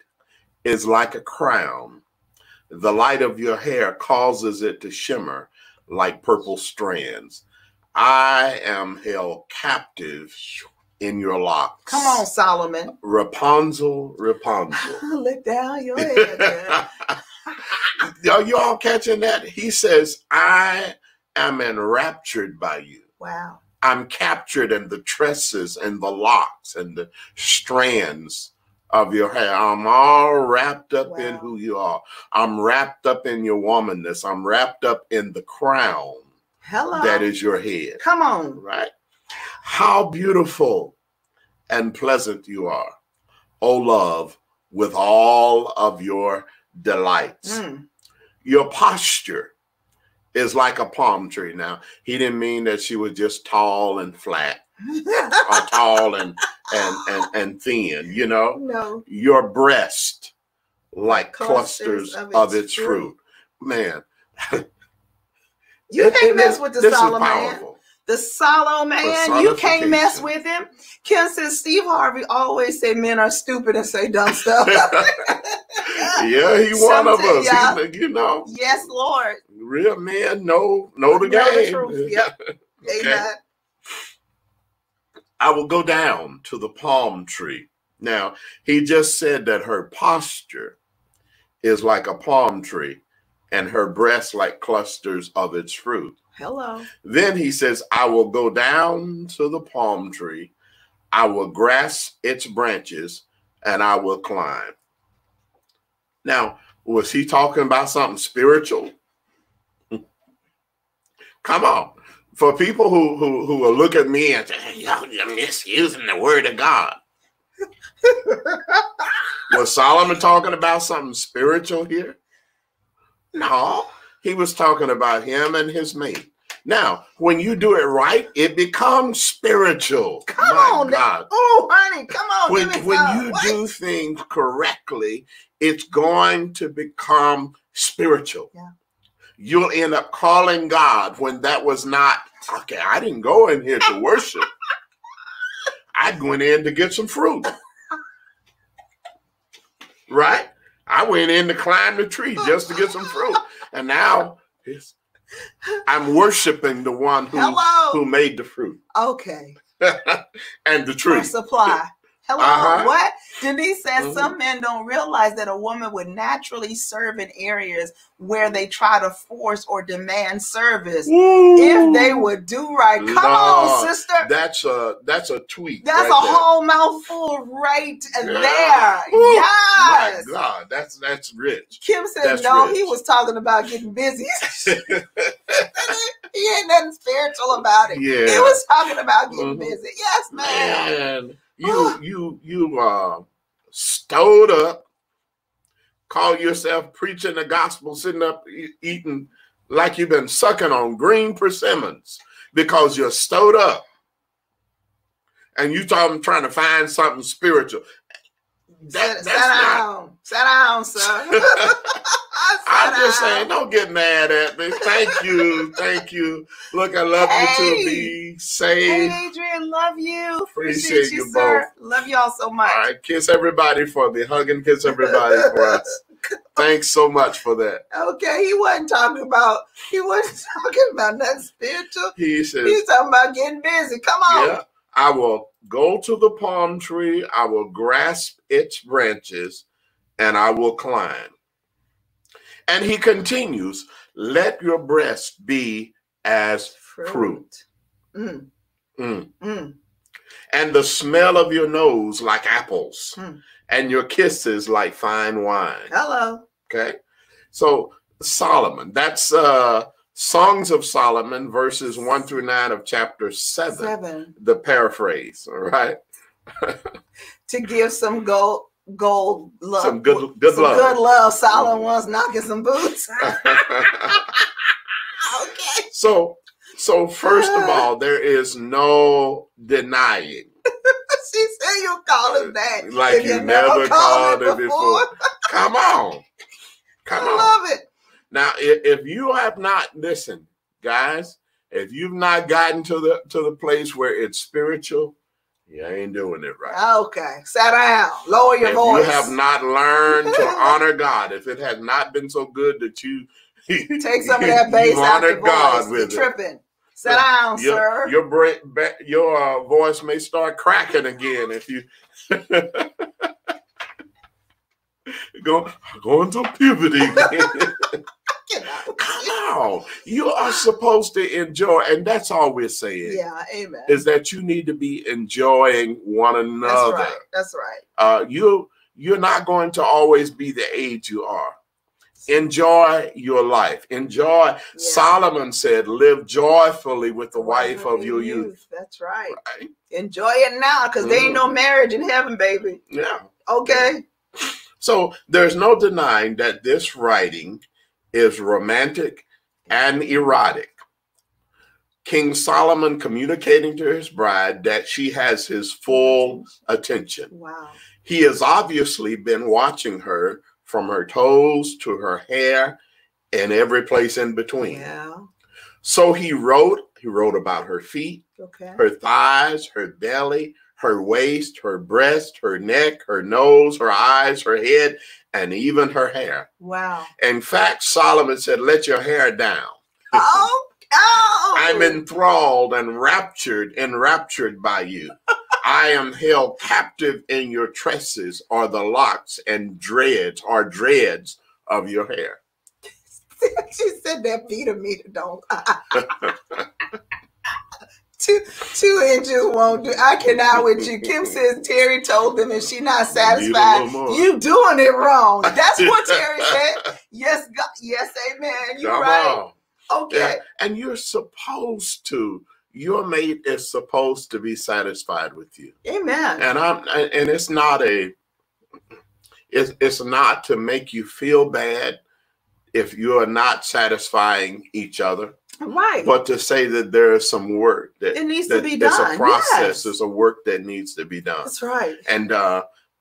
S1: is like a crown. The light of your hair causes it to shimmer like purple strands. I am held captive in your locks.
S2: Come on, Solomon.
S1: Rapunzel, Rapunzel.
S2: Let down your head.
S1: You all catching that? He says, I am enraptured by you.
S2: Wow.
S1: I'm captured in the tresses and the locks and the strands of your hair. I'm all wrapped up in who you are. I'm wrapped up in your womanness. I'm wrapped up in the crown that is your head.
S2: Come on.
S1: Right? How beautiful and pleasant you are, O love, with all of your delights. Your posture is like a palm tree. Now, he didn't mean that she was just tall and flat. Or tall and thin, you know.
S2: No.
S1: Your breast like clusters of its fruit. Man.
S2: You can't mess with the Solomon. The Solomon, you can't mess with him. Kim says Steve Harvey always say men are stupid and say dumb stuff.
S1: Yeah, he's one of us.
S2: Yeah.
S1: You know.
S2: Yes, Lord.
S1: Real men know the game.
S2: The truth. Yep.
S1: Okay.
S2: Amen.
S1: I will go down to the palm tree. Now, he just said that her posture is like a palm tree and her breasts like clusters of its fruit.
S2: Hello.
S1: Then he says, I will go down to the palm tree. I will grasp its branches and I will climb. Now, was he talking about something spiritual? Come on. For people who will look at me and say, you're misusing the word of God. Was Solomon talking about something spiritual here? No, he was talking about him and his mate. Now, when you do it right, it becomes spiritual.
S2: Come on, God. Oh, honey, come on.
S1: When you do things correctly, it's going to become spiritual.
S2: Yeah.
S1: You'll end up calling God when that was not, okay, I didn't go in here to worship. I went in to get some fruit. Right? I went in to climb the tree just to get some fruit. And now I'm worshiping the one who made the fruit.
S2: Okay.
S1: And the tree.
S2: For supply. Hello, what? Denise says some men don't realize that a woman would naturally serve in areas where they try to force or demand service if they would do right. Come on, sister.
S1: That's a tweet.
S2: That's right a whole mouthful right there.
S1: Ooh,
S2: yes.
S1: My God, that's rich.
S2: Kim said no, he was talking about getting busy. He ain't nothing spiritual about it.
S1: Yeah.
S2: He was talking about getting busy. Yes, ma'am.
S1: You stowed up, call yourself preaching the gospel, sitting up eating like you've been sucking on green persimmons because you're stowed up. And you trying to find something spiritual.
S2: Sit down, sir.
S1: I'm just saying, don't get mad at me. Thank you. Thank you. Look, I love you too. Be safe.
S2: Hey, Adrian, love you.
S1: Appreciate you
S2: sir.
S1: both.
S2: Love y'all so much.
S1: All right, kiss everybody for me. Hug and kiss everybody for us. Thanks so much for that.
S2: Okay, he wasn't talking about nothing spiritual.
S1: He's
S2: talking about getting busy. Come on.
S1: Yeah, I will go to the palm tree. I will grasp its branches, and I will climb. And he continues, let your breast be as fruit. Mm. Mm. Mm. And the smell of your nose like apples. And your kisses like fine wine.
S2: Hello.
S1: Okay. So Solomon, that's Songs of Solomon, verses 1 through 9 of chapter 7. The paraphrase. All right.
S2: To give some gold love.
S1: Some good love. Good
S2: love. Solomon was knocking some boots. Okay.
S1: So first of all, there is no denying.
S2: She said you call it that.
S1: Like you never called it before. Come on. I
S2: love it.
S1: Now, if you have not listened, guys, if you've not gotten to the place where it's spiritual, you ain't doing it right.
S2: Okay. Sit down. Lower your voice.
S1: You have not learned to honor God. If it has not been so good that you
S2: take some of that bass out the voice.
S1: God with
S2: You're tripping. Sit down, sir.
S1: Your voice may start cracking again if you go into puberty. Come on. You are supposed to enjoy, and that's all we're saying.
S2: Yeah, amen.
S1: Is that you need to be enjoying one another.
S2: That's right.
S1: You're not going to always be the age you are. Enjoy your life. Enjoy. Yeah. Solomon said, live joyfully with the wife of your youth.
S2: That's right. Enjoy it now, because there ain't no marriage in heaven, baby.
S1: Yeah.
S2: Okay.
S1: So there's no denying that this writing is romantic and erotic. King Solomon communicating to his bride that she has his full attention.
S2: Wow.
S1: He has obviously been watching her from her toes to her hair and every place in between.
S2: Yeah.
S1: So he wrote about her feet, her thighs, her belly, her waist, her breast, her neck, her nose, her eyes, her head, and even her hair.
S2: Wow.
S1: In fact, Solomon said, let your hair down.
S2: Oh.
S1: I'm enthralled and enraptured by you. I am held captive in your tresses, or the locks and dreads of your hair.
S2: She said that Peter meter don't. 2 inches won't do. I cannot with you. Kim says Terry told them if she's not satisfied, you doing it wrong. That's what Terry said. Yes, God. Yes, amen. You're right. Okay.
S1: Yeah. And you're supposed to. Your mate is supposed to be satisfied with you.
S2: Amen.
S1: And it's not it's not to make you feel bad if you are not satisfying each other.
S2: Right.
S1: But to say that there is some work that
S2: it needs to be done.
S1: It's a process. Yes. There's a work that needs to be done.
S2: That's right.
S1: And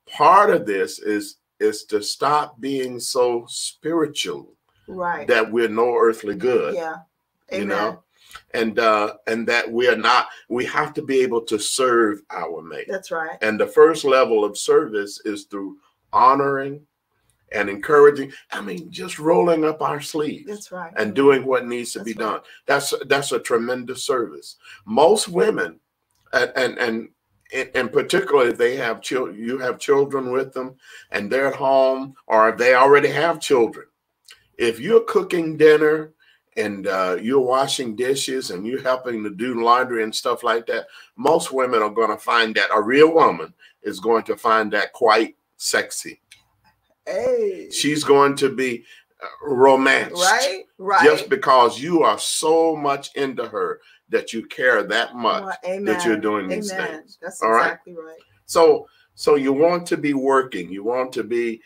S1: part of this is to stop being so spiritual.
S2: Right.
S1: That we're no earthly good.
S2: Yeah. Amen.
S1: You know? And that we have to be able to serve our mate.
S2: That's right.
S1: And the first level of service is through honoring and encouraging. I mean, just rolling up our sleeves.
S2: That's right.
S1: And doing what needs to be done. That's a tremendous service. Most women, and particularly if they have children, you have children with them and they're at home, or they already have children. If you're cooking dinner and you're washing dishes and you're helping to do laundry and stuff like that, most women are going to find that, a real woman is going to find that quite sexy.
S2: Hey.
S1: She's going to be romanced.
S2: Right.
S1: Just because you are so much into her that you care that much that you're doing these things.
S2: That's exactly right.
S1: So you want to be working. You want to be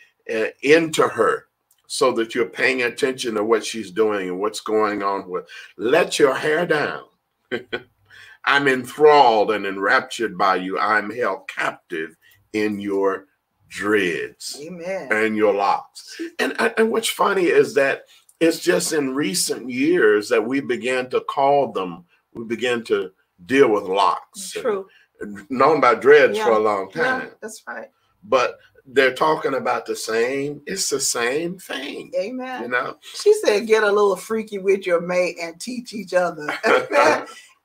S1: into her, so that you're paying attention to what she's doing and what's going on with. Let your hair down. I'm enthralled and enraptured by you. I'm held captive in your dreads.
S2: Amen.
S1: And your locks. And what's funny is that it's just in recent years that we began to deal with locks.
S2: True.
S1: Known about dreads for a long time.
S2: Yeah, that's right.
S1: But they're talking about it's the same thing.
S2: Amen.
S1: You know?
S2: She said, get a little freaky with your mate and teach each other.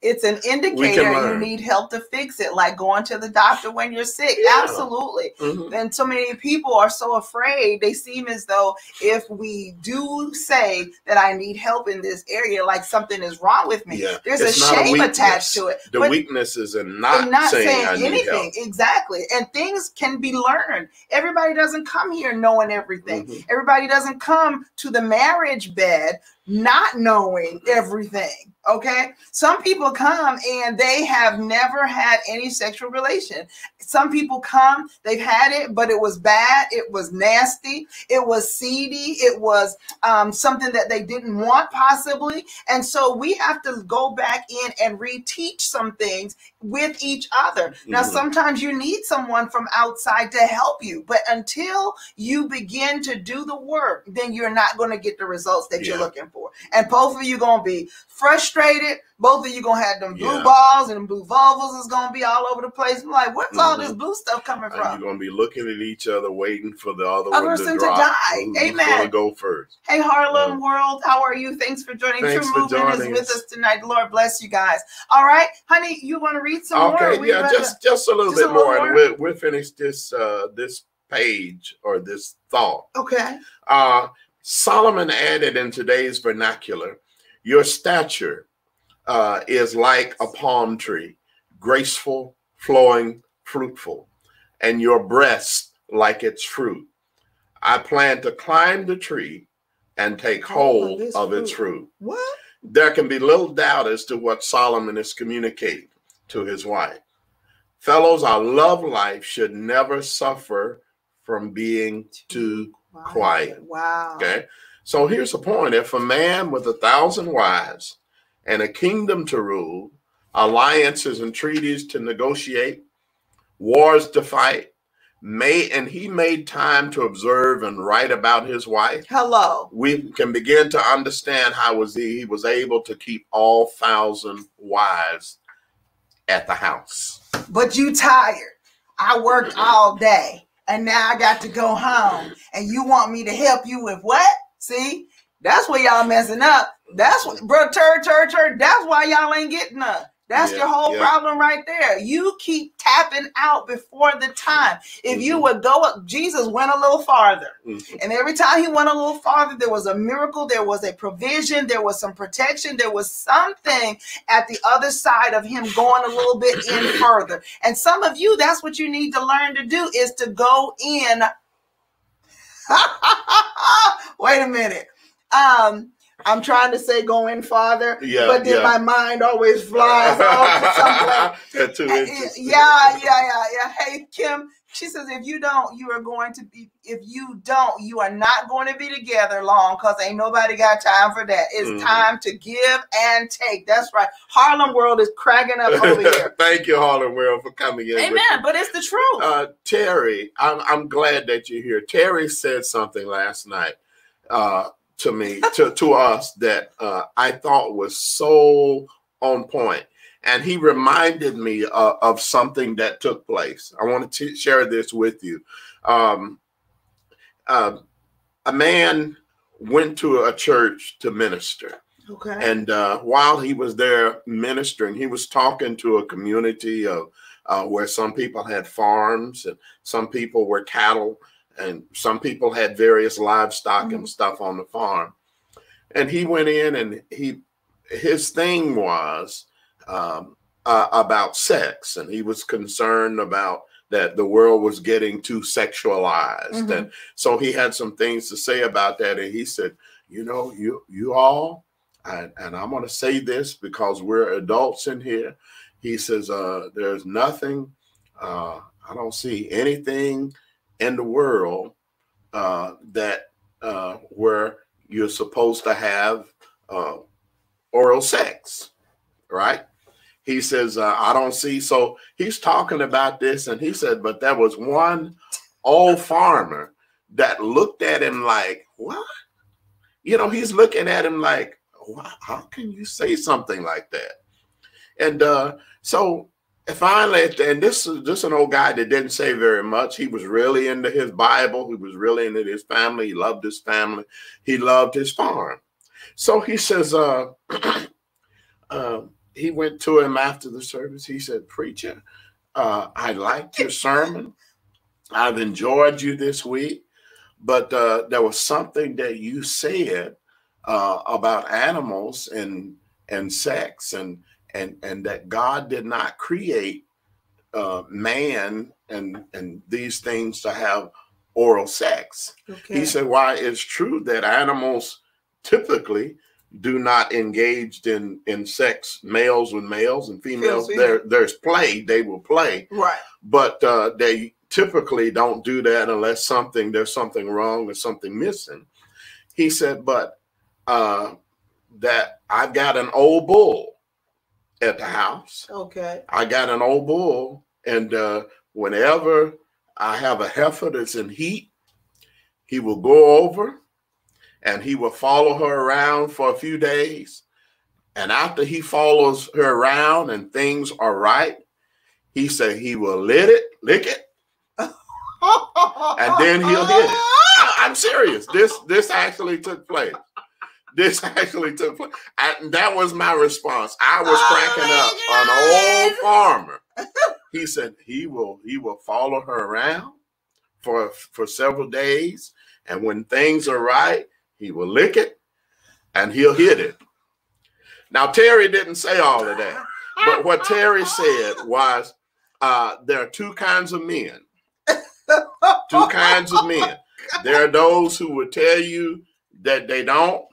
S2: It's an indicator you need help to fix it, like going to the doctor when you're sick. Yeah. Absolutely. Mm-hmm. And so many people are so afraid. They seem as though if we do say that I need help in this area, like something is wrong with me, there's a shame attached to it.
S1: The weakness is in not saying I need help.
S2: Exactly. And things can be learned. Everybody doesn't come here knowing everything. Mm-hmm. Everybody doesn't come to the marriage bed not knowing everything. Okay. Some people come and they have never had any sexual relation. Some people come, they've had it, but it was bad. It was nasty. It was seedy. It was something that they didn't want possibly. And so we have to go back in and reteach some things with each other. Mm-hmm. Now, sometimes you need someone from outside to help you, but until you begin to do the work, then you're not going to get the results that you're looking for. And both of you going to be frustrated. Both of you going to have them blue balls and them blue vulvas is going to be all over the place. I'm like, where's all this blue stuff coming from?
S1: You're going to be looking at each other, waiting for the other one to drop.
S2: Die. Amen.
S1: Who's going to go first?
S2: Hey, Harlem World, how are you? Thanks for joining. True Movement is with us tonight. Lord bless you guys. All right, honey, you want to read some more?
S1: Okay, just a little bit more, and we'll finish this this page or this thought.
S2: Okay.
S1: Solomon added in today's vernacular, your stature is like a palm tree, graceful, flowing, fruitful, and your breast like its fruit. I plan to climb the tree and take hold of its fruit.
S2: What?
S1: There can be little doubt as to what Solomon is communicating to his wife. Fellows, our love life should never suffer from being too quiet.
S2: Wow.
S1: Okay. So here's the point. If a man with 1,000 wives and a kingdom to rule, alliances and treaties to negotiate, wars to fight, he made time to observe and write about his wife.
S2: Hello.
S1: We can begin to understand how he was able to keep all 1,000 wives at the house.
S2: But you tired. I worked all day. And now I got to go home. And you want me to help you with what? See? That's where y'all messing up. That's what, bro, that's why y'all ain't getting none. That's your whole problem right there. You keep tapping out before the time. If you would go up, Jesus went a little farther. And every time he went a little farther, there was a miracle, there was a provision, there was some protection, there was something at the other side of him going a little bit in further. And some of you, that's what you need to learn to do, is to go in. Wait a minute. I'm trying to say go in farther, but then my mind always flies off to someplace. Yeah. Hey, Kim, she says, if you don't, you are not going to be together long, because ain't nobody got time for that. It's time to give and take. That's right. Harlem World is cracking up over here.
S1: Thank you, Harlem World, for coming in.
S2: Amen. But it's the truth.
S1: Terry, I'm glad that you're here. Terry said something last night to me, to us, that I thought was so on point. And he reminded me of something that took place. I want to share this with you. A man went to a church to minister.
S2: Okay.
S1: And while he was there ministering, he was talking to a community of where some people had farms and some people were cattle, and some people had various livestock and stuff on the farm. And he went in, and his thing was about sex, and he was concerned about that the world was getting too sexualized. And so he had some things to say about that. And he said, you know, you all, and I'm going to say this because we're adults in here. He says, there's nothing, I don't see anything in the world that where you're supposed to have oral sex, right? He says, I don't see. So he's talking about this, and he said, but there was one old farmer that looked at him like, what? You know, he's looking at him like, how can you say something like that? And so finally, and this is an old guy that didn't say very much. He was really into his Bible. He was really into his family. He loved his family. He loved his farm. So he says, he went to him after the service. He said, preacher, I liked your sermon. I've enjoyed you this week. But there was something that you said about animals and sex and that God did not create man and these things to have oral sex. Okay. He said, why it's true that animals typically do not engage in sex, males with males and females. There's play, they will play. Right. But they typically don't do that unless there's something wrong or something missing. He said, but that I've got an old bull at the house. Okay. I got an old bull, and whenever I have a heifer that's in heat, he will go over and he will follow her around for a few days. And after he follows her around and things are right, he said he will lick it, and then he'll hit it. I'm serious. This actually took place. This actually took place. And that was my response. I was cracking up. An old farmer. He said he will follow her around for several days. And when things are right, he will lick it and he'll hit it. Now, Terry didn't say all of that. But what Terry said was there are two kinds of men. Two kinds of men. There are those who will tell you that they don't.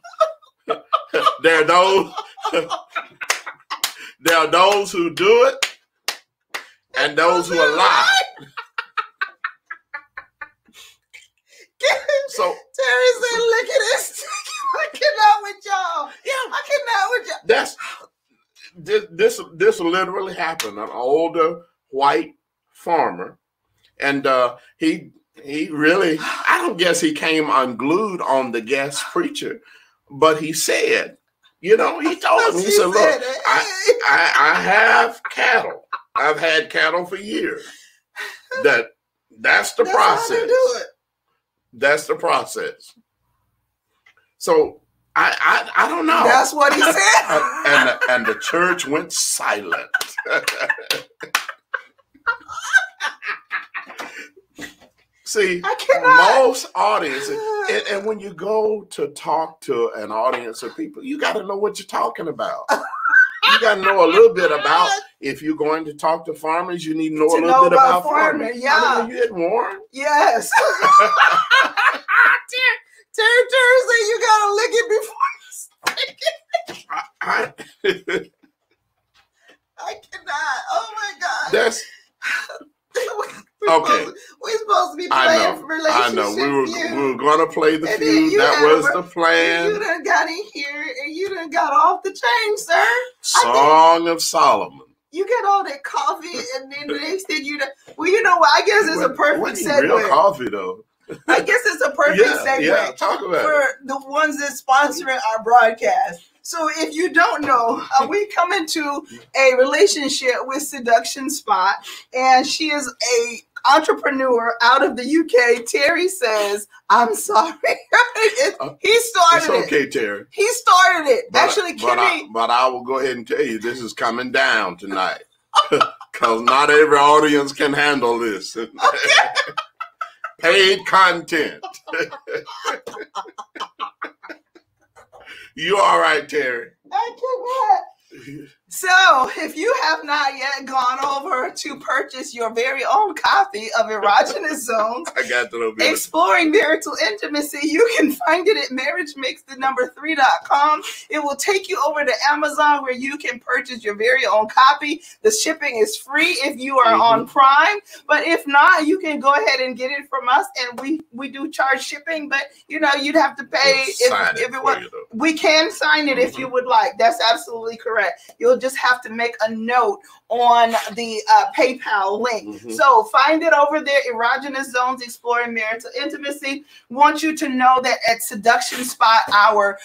S1: There are those who do it, and those who are lying. So
S2: Terry said, "Look at this. I cannot with y'all. Yeah, I cannot with y'all."
S1: This literally happened. An older white farmer, and he really, I don't guess he came unglued on the guest preacher, but he said, you know, he told him, he said, look, I have cattle. I've had cattle for years. That's the process. How they do it. That's the process. So I don't know.
S2: That's what he said.
S1: And the church went silent. See, most audiences, and when you go to talk to an audience of people, you got to know what you're talking about. You got to know a little bit about, if you're going to talk to farmers, you need to know a little bit about farming.
S2: Yeah.
S1: I mean, you get warned.
S2: Yes. Terry said you got to lick it before you stick it. I cannot. Oh, my God.
S1: That's...
S2: Okay. We're supposed to be playing relationship.
S1: I know. We were going to play the feud. That was the plan.
S2: You done got in here and you done got off the chain, sir.
S1: Song of Solomon.
S2: You get all that coffee and then the next thing well, you know what? I guess it's a perfect segue.
S1: Real coffee, though.
S2: I guess it's a perfect segue.
S1: Yeah, talk about
S2: for the ones that sponsoring our broadcast. So if you don't know, we come into a relationship with Seduction Spot, and she is a entrepreneur out of the UK. Terry says, I'm sorry. He started it.
S1: It's okay, Terry.
S2: He started it. Actually, Kimmy.
S1: But I will go ahead and tell you, this is coming down tonight. Because not every audience can handle this. Okay. Paid content. You all right, Terry?
S2: I cannot. So, if you have not yet gone over to purchase your very own copy of Erogenous Zones,
S1: I got the little bit.
S2: Exploring Marital Intimacy, you can find it at marriagemix3.com. It will take you over to Amazon where you can purchase your very own copy. The shipping is free if you are on Prime, but if not, you can go ahead and get it from us, and we do charge shipping, but you know, you'd have to pay if it was. We can sign it if you would like. That's absolutely correct. You'll just have to make a note on the PayPal link. So find it over there, Erogenous Zones Exploring Marital Intimacy. Want you to know that at Seduction Spot, our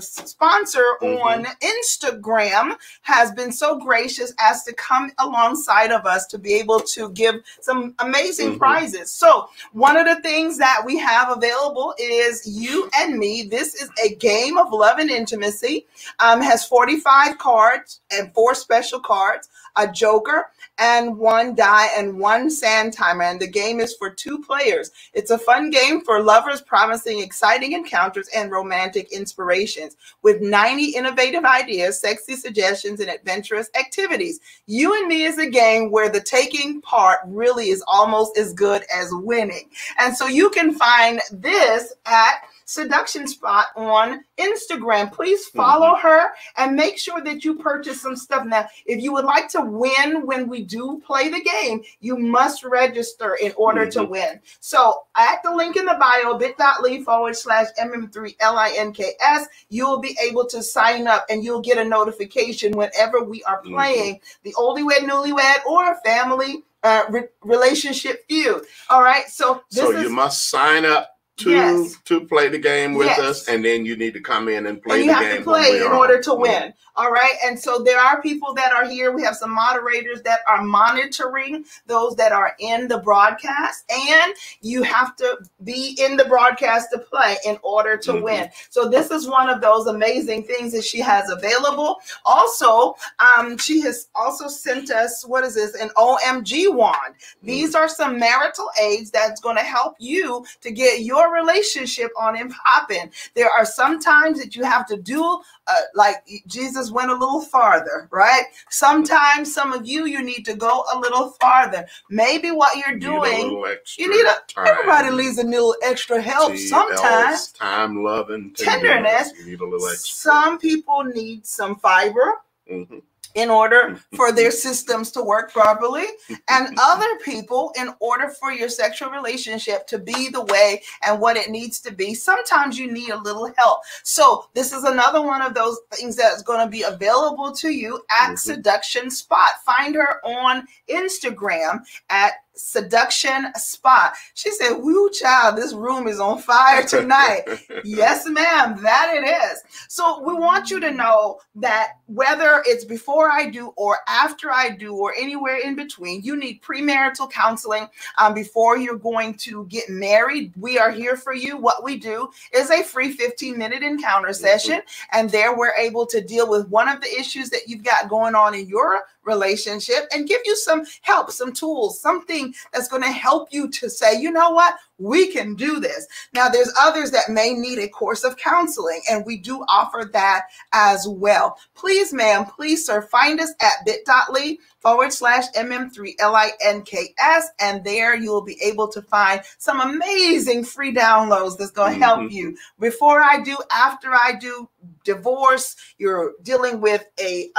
S2: sponsor on Instagram has been so gracious as to come alongside of us to be able to give some amazing prizes. So one of the things that we have available is You and Me. This is a game of love and intimacy. Has 45 cards and 4 special cards, a joker, and 1 die and 1 sand timer. And the game is for 2 players. It's a fun game for lovers promising exciting encounters and romantic inspirations with 90 innovative ideas, sexy suggestions, and adventurous activities. You and Me is a game where the taking part really is almost as good as winning. And so you can find this at Seduction Spot on Instagram. Please follow her and make sure that you purchase some stuff. Now, if you would like to win when we do play the game, you must register in order to win. So at the link in the bio, bit.ly/MM3LINKS, you'll be able to sign up and you'll get a notification whenever we are playing the Oldie Wed, Newlywed, or Family Relationship Feud. All right. So
S1: you must sign up to play the game with us, and then you need to come in and play the game.
S2: You have to play in order to win. All right. And so there are people that are here. We have some moderators that are monitoring those that are in the broadcast, and you have to be in the broadcast to play in order to win. So this is one of those amazing things that she has available. Also, she has also sent us, what is this? An OMG wand. These are some marital aids that's going to help you to get your relationship on and popping. There are some times that you have to do like Jesus went a little farther, right? Sometimes some of you need to go a little farther. Maybe what you're doing, everybody needs a little extra help sometimes.
S1: Time, love, and
S2: tenderness.
S1: You need a little extra.
S2: Some people need some fiber. In order for their systems to work properly, and other people, in order for your sexual relationship to be the way and what it needs to be, sometimes you need a little help. So this is another one of those things that is going to be available to you at Seduction Spot. Find her on Instagram at Seduction Spot. She said, "Woo, child, this room is on fire tonight." Yes, ma'am, that it is. So we want you to know that whether it's before I do or after I do or anywhere in between, you need premarital counseling before you're going to get married. We are here for you. What we do is a free 15-minute encounter session, and there we're able to deal with one of the issues that you've got going on in your relationship and give you some help, some tools, something that's going to help you to say, you know what, we can do this. Now, there's others that may need a course of counseling, and we do offer that as well. Please, ma'am, please, sir, find us at bit.ly/MM3LINKS, and there you'll be able to find some amazing free downloads that's going to help you. Before I do, after I do, divorce, you're dealing with a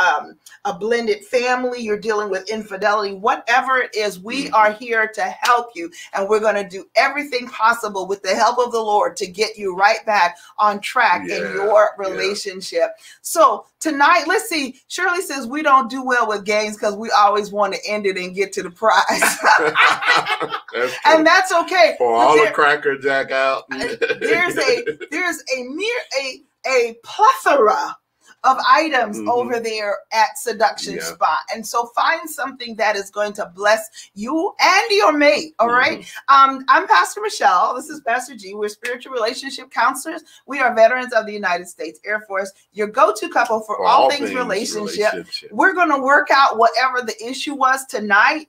S2: blended family, you're dealing with infidelity, whatever it is, we are here to help you, and we're going to do everything possible with the help of the Lord to get you right back on track in your relationship. So tonight, let's see, Shirley says we don't do well with games because we always want to end it and get to the prize. And that's okay.
S1: For all the Cracker Jack out.
S2: There's a plethora of items over there at Seduction Spot. And so find something that is going to bless you and your mate. All right. I'm Pastor Michelle. This is Pastor G. We're spiritual relationship counselors. We are veterans of the United States Air Force, your go-to couple for all things relationship. We're going to work out whatever the issue was tonight.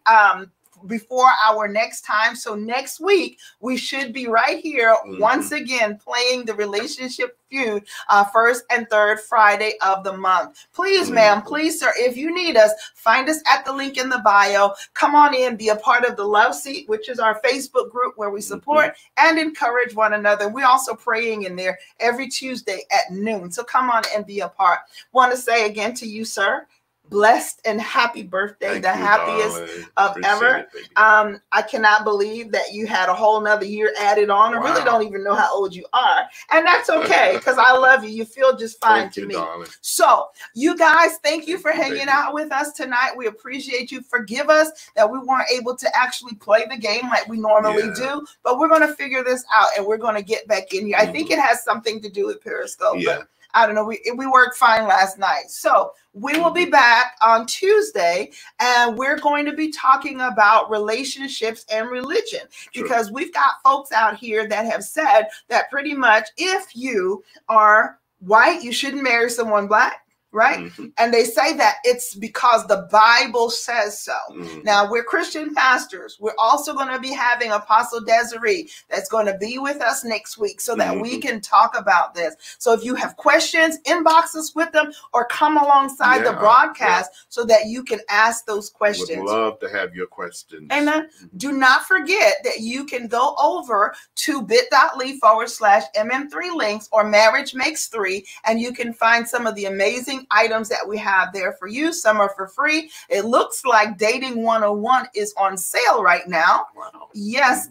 S2: Before our next time. So next week, we should be right here once again playing the Relationship Feud, first and third Friday of the month. Please, ma'am, please, sir, if you need us, find us at the link in the bio. Come on in, be a part of the Love Seat, which is our Facebook group where we support and encourage one another. We're also praying in there every Tuesday at noon. So come on and be a part. Want to say again to you, sir, blessed and happy birthday. The happiest of ever. I cannot believe that you had a whole nother year added on. I really don't even know how old you are. And that's okay, because I love you. You feel just fine to me. Darling. So you guys, thank you for hanging out with us tonight. We appreciate you. Forgive us that we weren't able to actually play the game like we normally do, but we're going to figure this out and we're going to get back in here. I think it has something to do with Periscope, but I don't know. We worked fine last night. So we will be back on Tuesday, and we're going to be talking about relationships and religion, because we've got folks out here that have said that pretty much if you are white, you shouldn't marry someone black. Right? And they say that it's because the Bible says so. Now, we're Christian pastors. We're also going to be having Apostle Desiree that's going to be with us next week so that we can talk about this. So if you have questions, inbox us with them or come alongside the broadcast so that you can ask those questions.
S1: Would love to have your questions.
S2: Amen. Do not forget that you can go over to bit.ly/MM3 links or Marriage Makes 3, and you can find some of the amazing items that we have there for you. Some are for free. It looks like Dating 101 is on sale right now. Wow. Yes,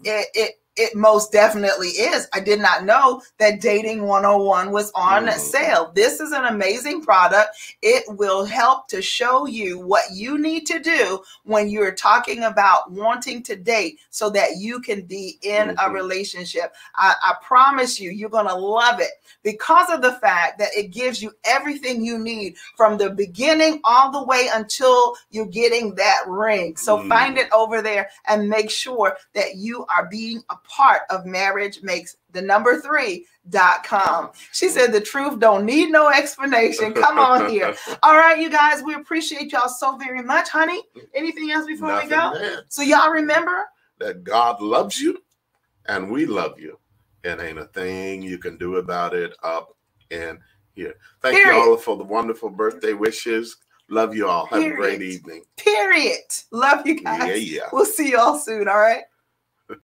S2: it most definitely is. I did not know that Dating 101 was on sale. This is an amazing product. It will help to show you what you need to do when you're talking about wanting to date so that you can be in a relationship. I promise you, you're going to love it because of the fact that it gives you everything you need from the beginning all the way until you're getting that ring. So find it over there and make sure that you are being a part of Marriage Makes 3.com. She said the truth don't need no explanation. Come on here. All right, you guys, we appreciate y'all so very much. Honey, anything else before we go? So y'all remember
S1: that God loves you and we love you, and ain't a thing you can do about it up in here. Thank you all for the wonderful birthday wishes. Love you all. Have a great evening.
S2: Love you guys. We'll see you all soon. All right.